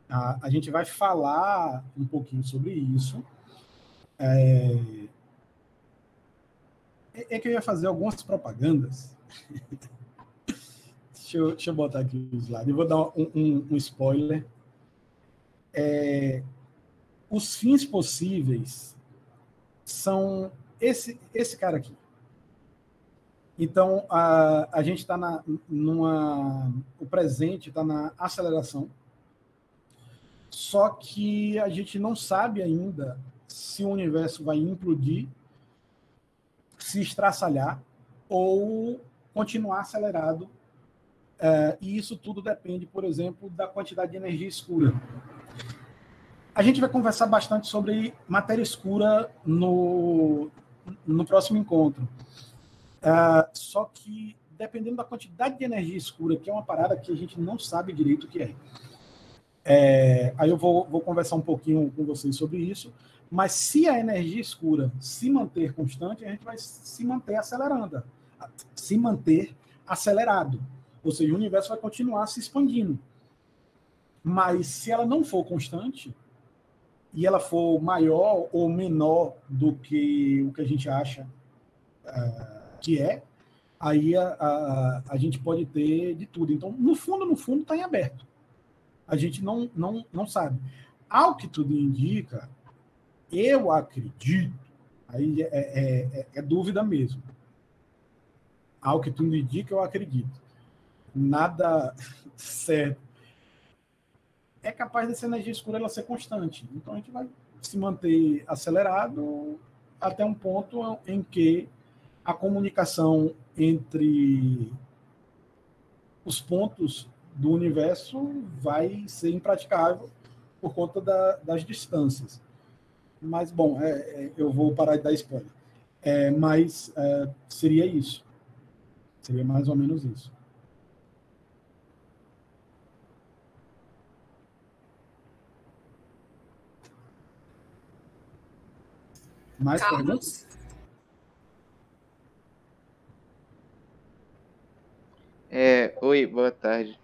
A gente vai falar um pouquinho sobre isso. Que eu ia fazer algumas propagandas. Deixa eu botar aqui o slide. Eu vou dar um spoiler. Os fins possíveis são esse cara aqui. Então, a gente está o presente está na aceleração, só que a gente não sabe ainda se o universo vai implodir, se estraçalhar ou continuar acelerado. E isso tudo depende, por exemplo, da quantidade de energia escura. A gente vai conversar bastante sobre matéria escura no próximo encontro. Só que, dependendo da quantidade de energia escura, que é uma parada que a gente não sabe direito o que é. Aí eu vou conversar um pouquinho com vocês sobre isso, mas se a energia escura se manter constante, a gente vai se manter acelerado. Ou seja, o universo vai continuar se expandindo. Mas se ela não for constante, e ela for maior ou menor do que o que a gente acha que aí a gente pode ter de tudo. Então, no fundo, está em aberto. A gente não sabe. Ao que tudo indica, eu acredito, aí é dúvida mesmo. Ao que tudo indica, eu acredito. Nada certo. É capaz dessa energia escura ela ser constante. Então, a gente vai se manter acelerado até um ponto em que a comunicação entre os pontos do universo vai ser impraticável por conta das distâncias. Mas, bom, eu vou parar de dar spoiler. Mas seria isso. Seria mais ou menos isso. Mais perguntas? Oi, boa tarde.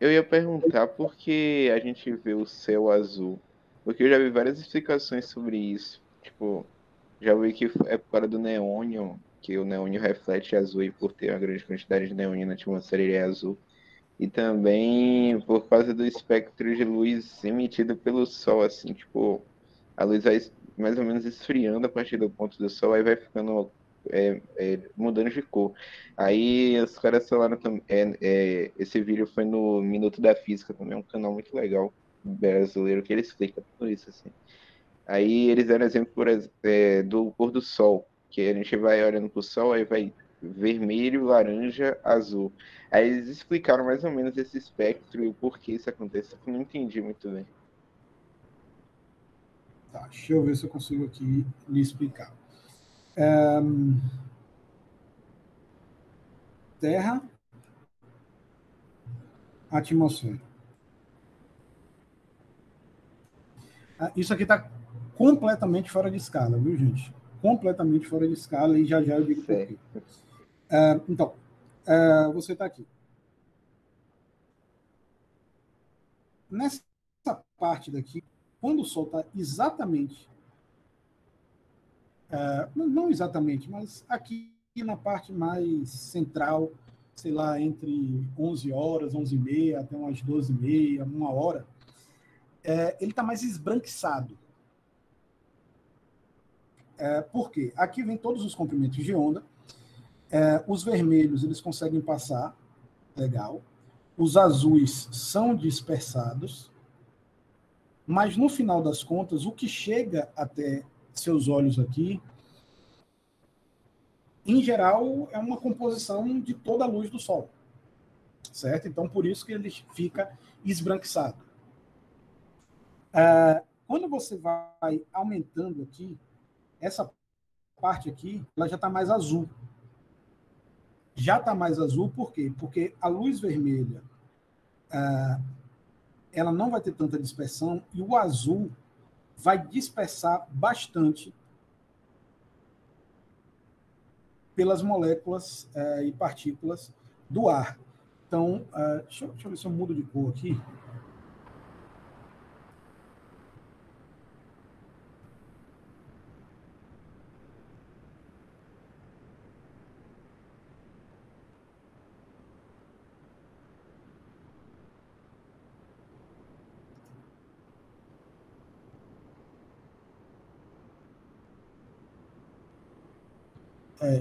Eu ia perguntar por que a gente vê o céu azul. Porque eu já vi várias explicações sobre isso. Tipo, já vi que é por causa do neônio, que o neônio reflete azul e por ter uma grande quantidade de neônio na atmosfera ele é azul. E também por causa do espectro de luz emitido pelo Sol, assim, tipo, a luz vai mais ou menos esfriando a partir do ponto do Sol, aí vai ficando mudando de cor. Aí os caras falaram também, esse vídeo foi no Minuto da Física, também é um canal muito legal brasileiro que ele explica tudo isso, assim. Aí eles deram exemplo do pôr do sol, que a gente vai olhando para o sol, aí vai vermelho, laranja, azul. Aí eles explicaram mais ou menos esse espectro e o porquê isso acontece, que eu não entendi muito bem. Tá, deixa eu ver se eu consigo aqui lhe explicar. Terra, atmosfera. Isso aqui está completamente fora de escala, viu, gente? Completamente fora de escala, e já eu digo por quê. Então, você está aqui. Nessa parte daqui, quando o Sol está exatamente, não exatamente, mas aqui na parte mais central, sei lá, entre 11 horas, 11h30, até umas 12h30, 1h, ele está mais esbranquiçado. Por quê? Aqui vem todos os comprimentos de onda. Os vermelhos eles conseguem passar, legal. Os azuis são dispersados, mas no final das contas, o que chega até seus olhos aqui, em geral, é uma composição de toda a luz do Sol, certo? Então, por isso que ele fica esbranquiçado. Quando você vai aumentando aqui, essa parte aqui, ela já está mais azul. Já está mais azul, por quê? Porque a luz vermelha, ela não vai ter tanta dispersão, e o azul vai dispersar bastante pelas moléculas e partículas do ar. Então, deixa eu ver se eu mudo de cor aqui.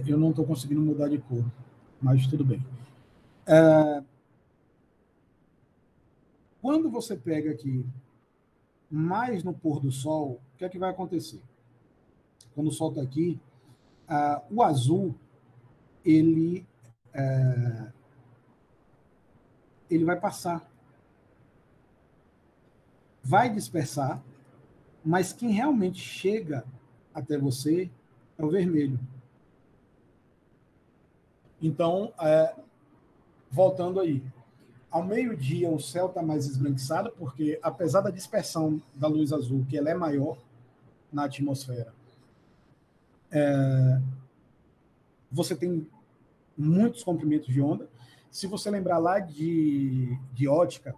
Eu não estou conseguindo mudar de cor, mas tudo bem. Quando você pega aqui mais no pôr do sol, o que é que vai acontecer? Quando o sol está aqui, o azul ele vai passar, vai dispersar, mas quem realmente chega até você é o vermelho. Então, voltando aí, ao meio-dia o céu está mais esbranquiçado, porque apesar da dispersão da luz azul, que ela é maior na atmosfera, você tem muitos comprimentos de onda. Se você lembrar lá de ótica,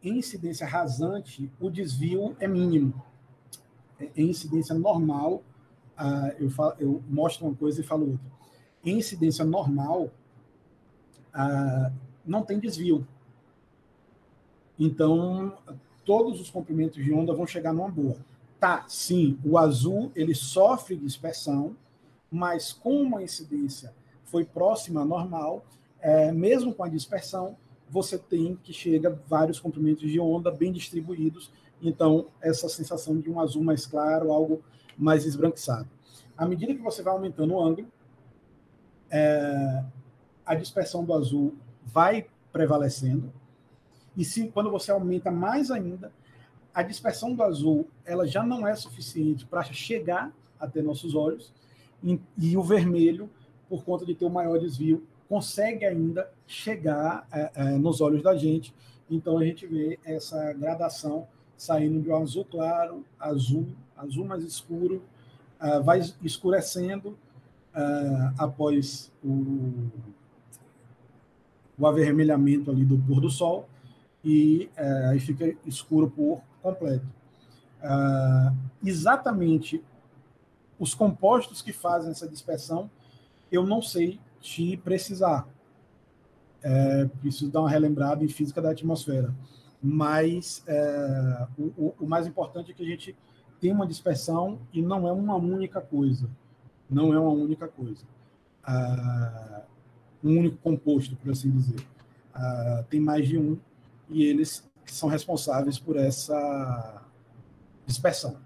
em incidência rasante, o desvio é mínimo. Em incidência normal, eu mostro uma coisa e falo outra. Em incidência normal, não tem desvio. Então, todos os comprimentos de onda vão chegar numa boa. Tá, sim, o azul ele sofre dispersão, mas como a incidência foi próxima à normal, mesmo com a dispersão, você tem que chega vários comprimentos de onda bem distribuídos, então essa sensação de um azul mais claro, algo mais esbranquiçado. À medida que você vai aumentando o ângulo, a dispersão do azul vai prevalecendo. E quando você aumenta mais ainda, a dispersão do azul ela já não é suficiente para chegar até nossos olhos, e o vermelho, por conta de ter um maior desvio, consegue ainda chegar nos olhos da gente. Então, a gente vê essa gradação saindo de um azul claro, azul mais escuro, vai escurecendo após o avermelhamento ali do pôr do sol, e aí fica escuro por completo. Exatamente os compostos que fazem essa dispersão, eu não sei te precisar. Preciso dar uma relembrada em física da atmosfera. Mas o mais importante é que a gente tem uma dispersão e não é uma única coisa. Não é uma única coisa. Um único composto, por assim dizer. Tem mais de um, e eles são responsáveis por essa dispersão.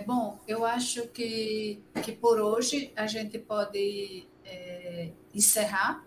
Bom, eu acho que por hoje a gente pode encerrar,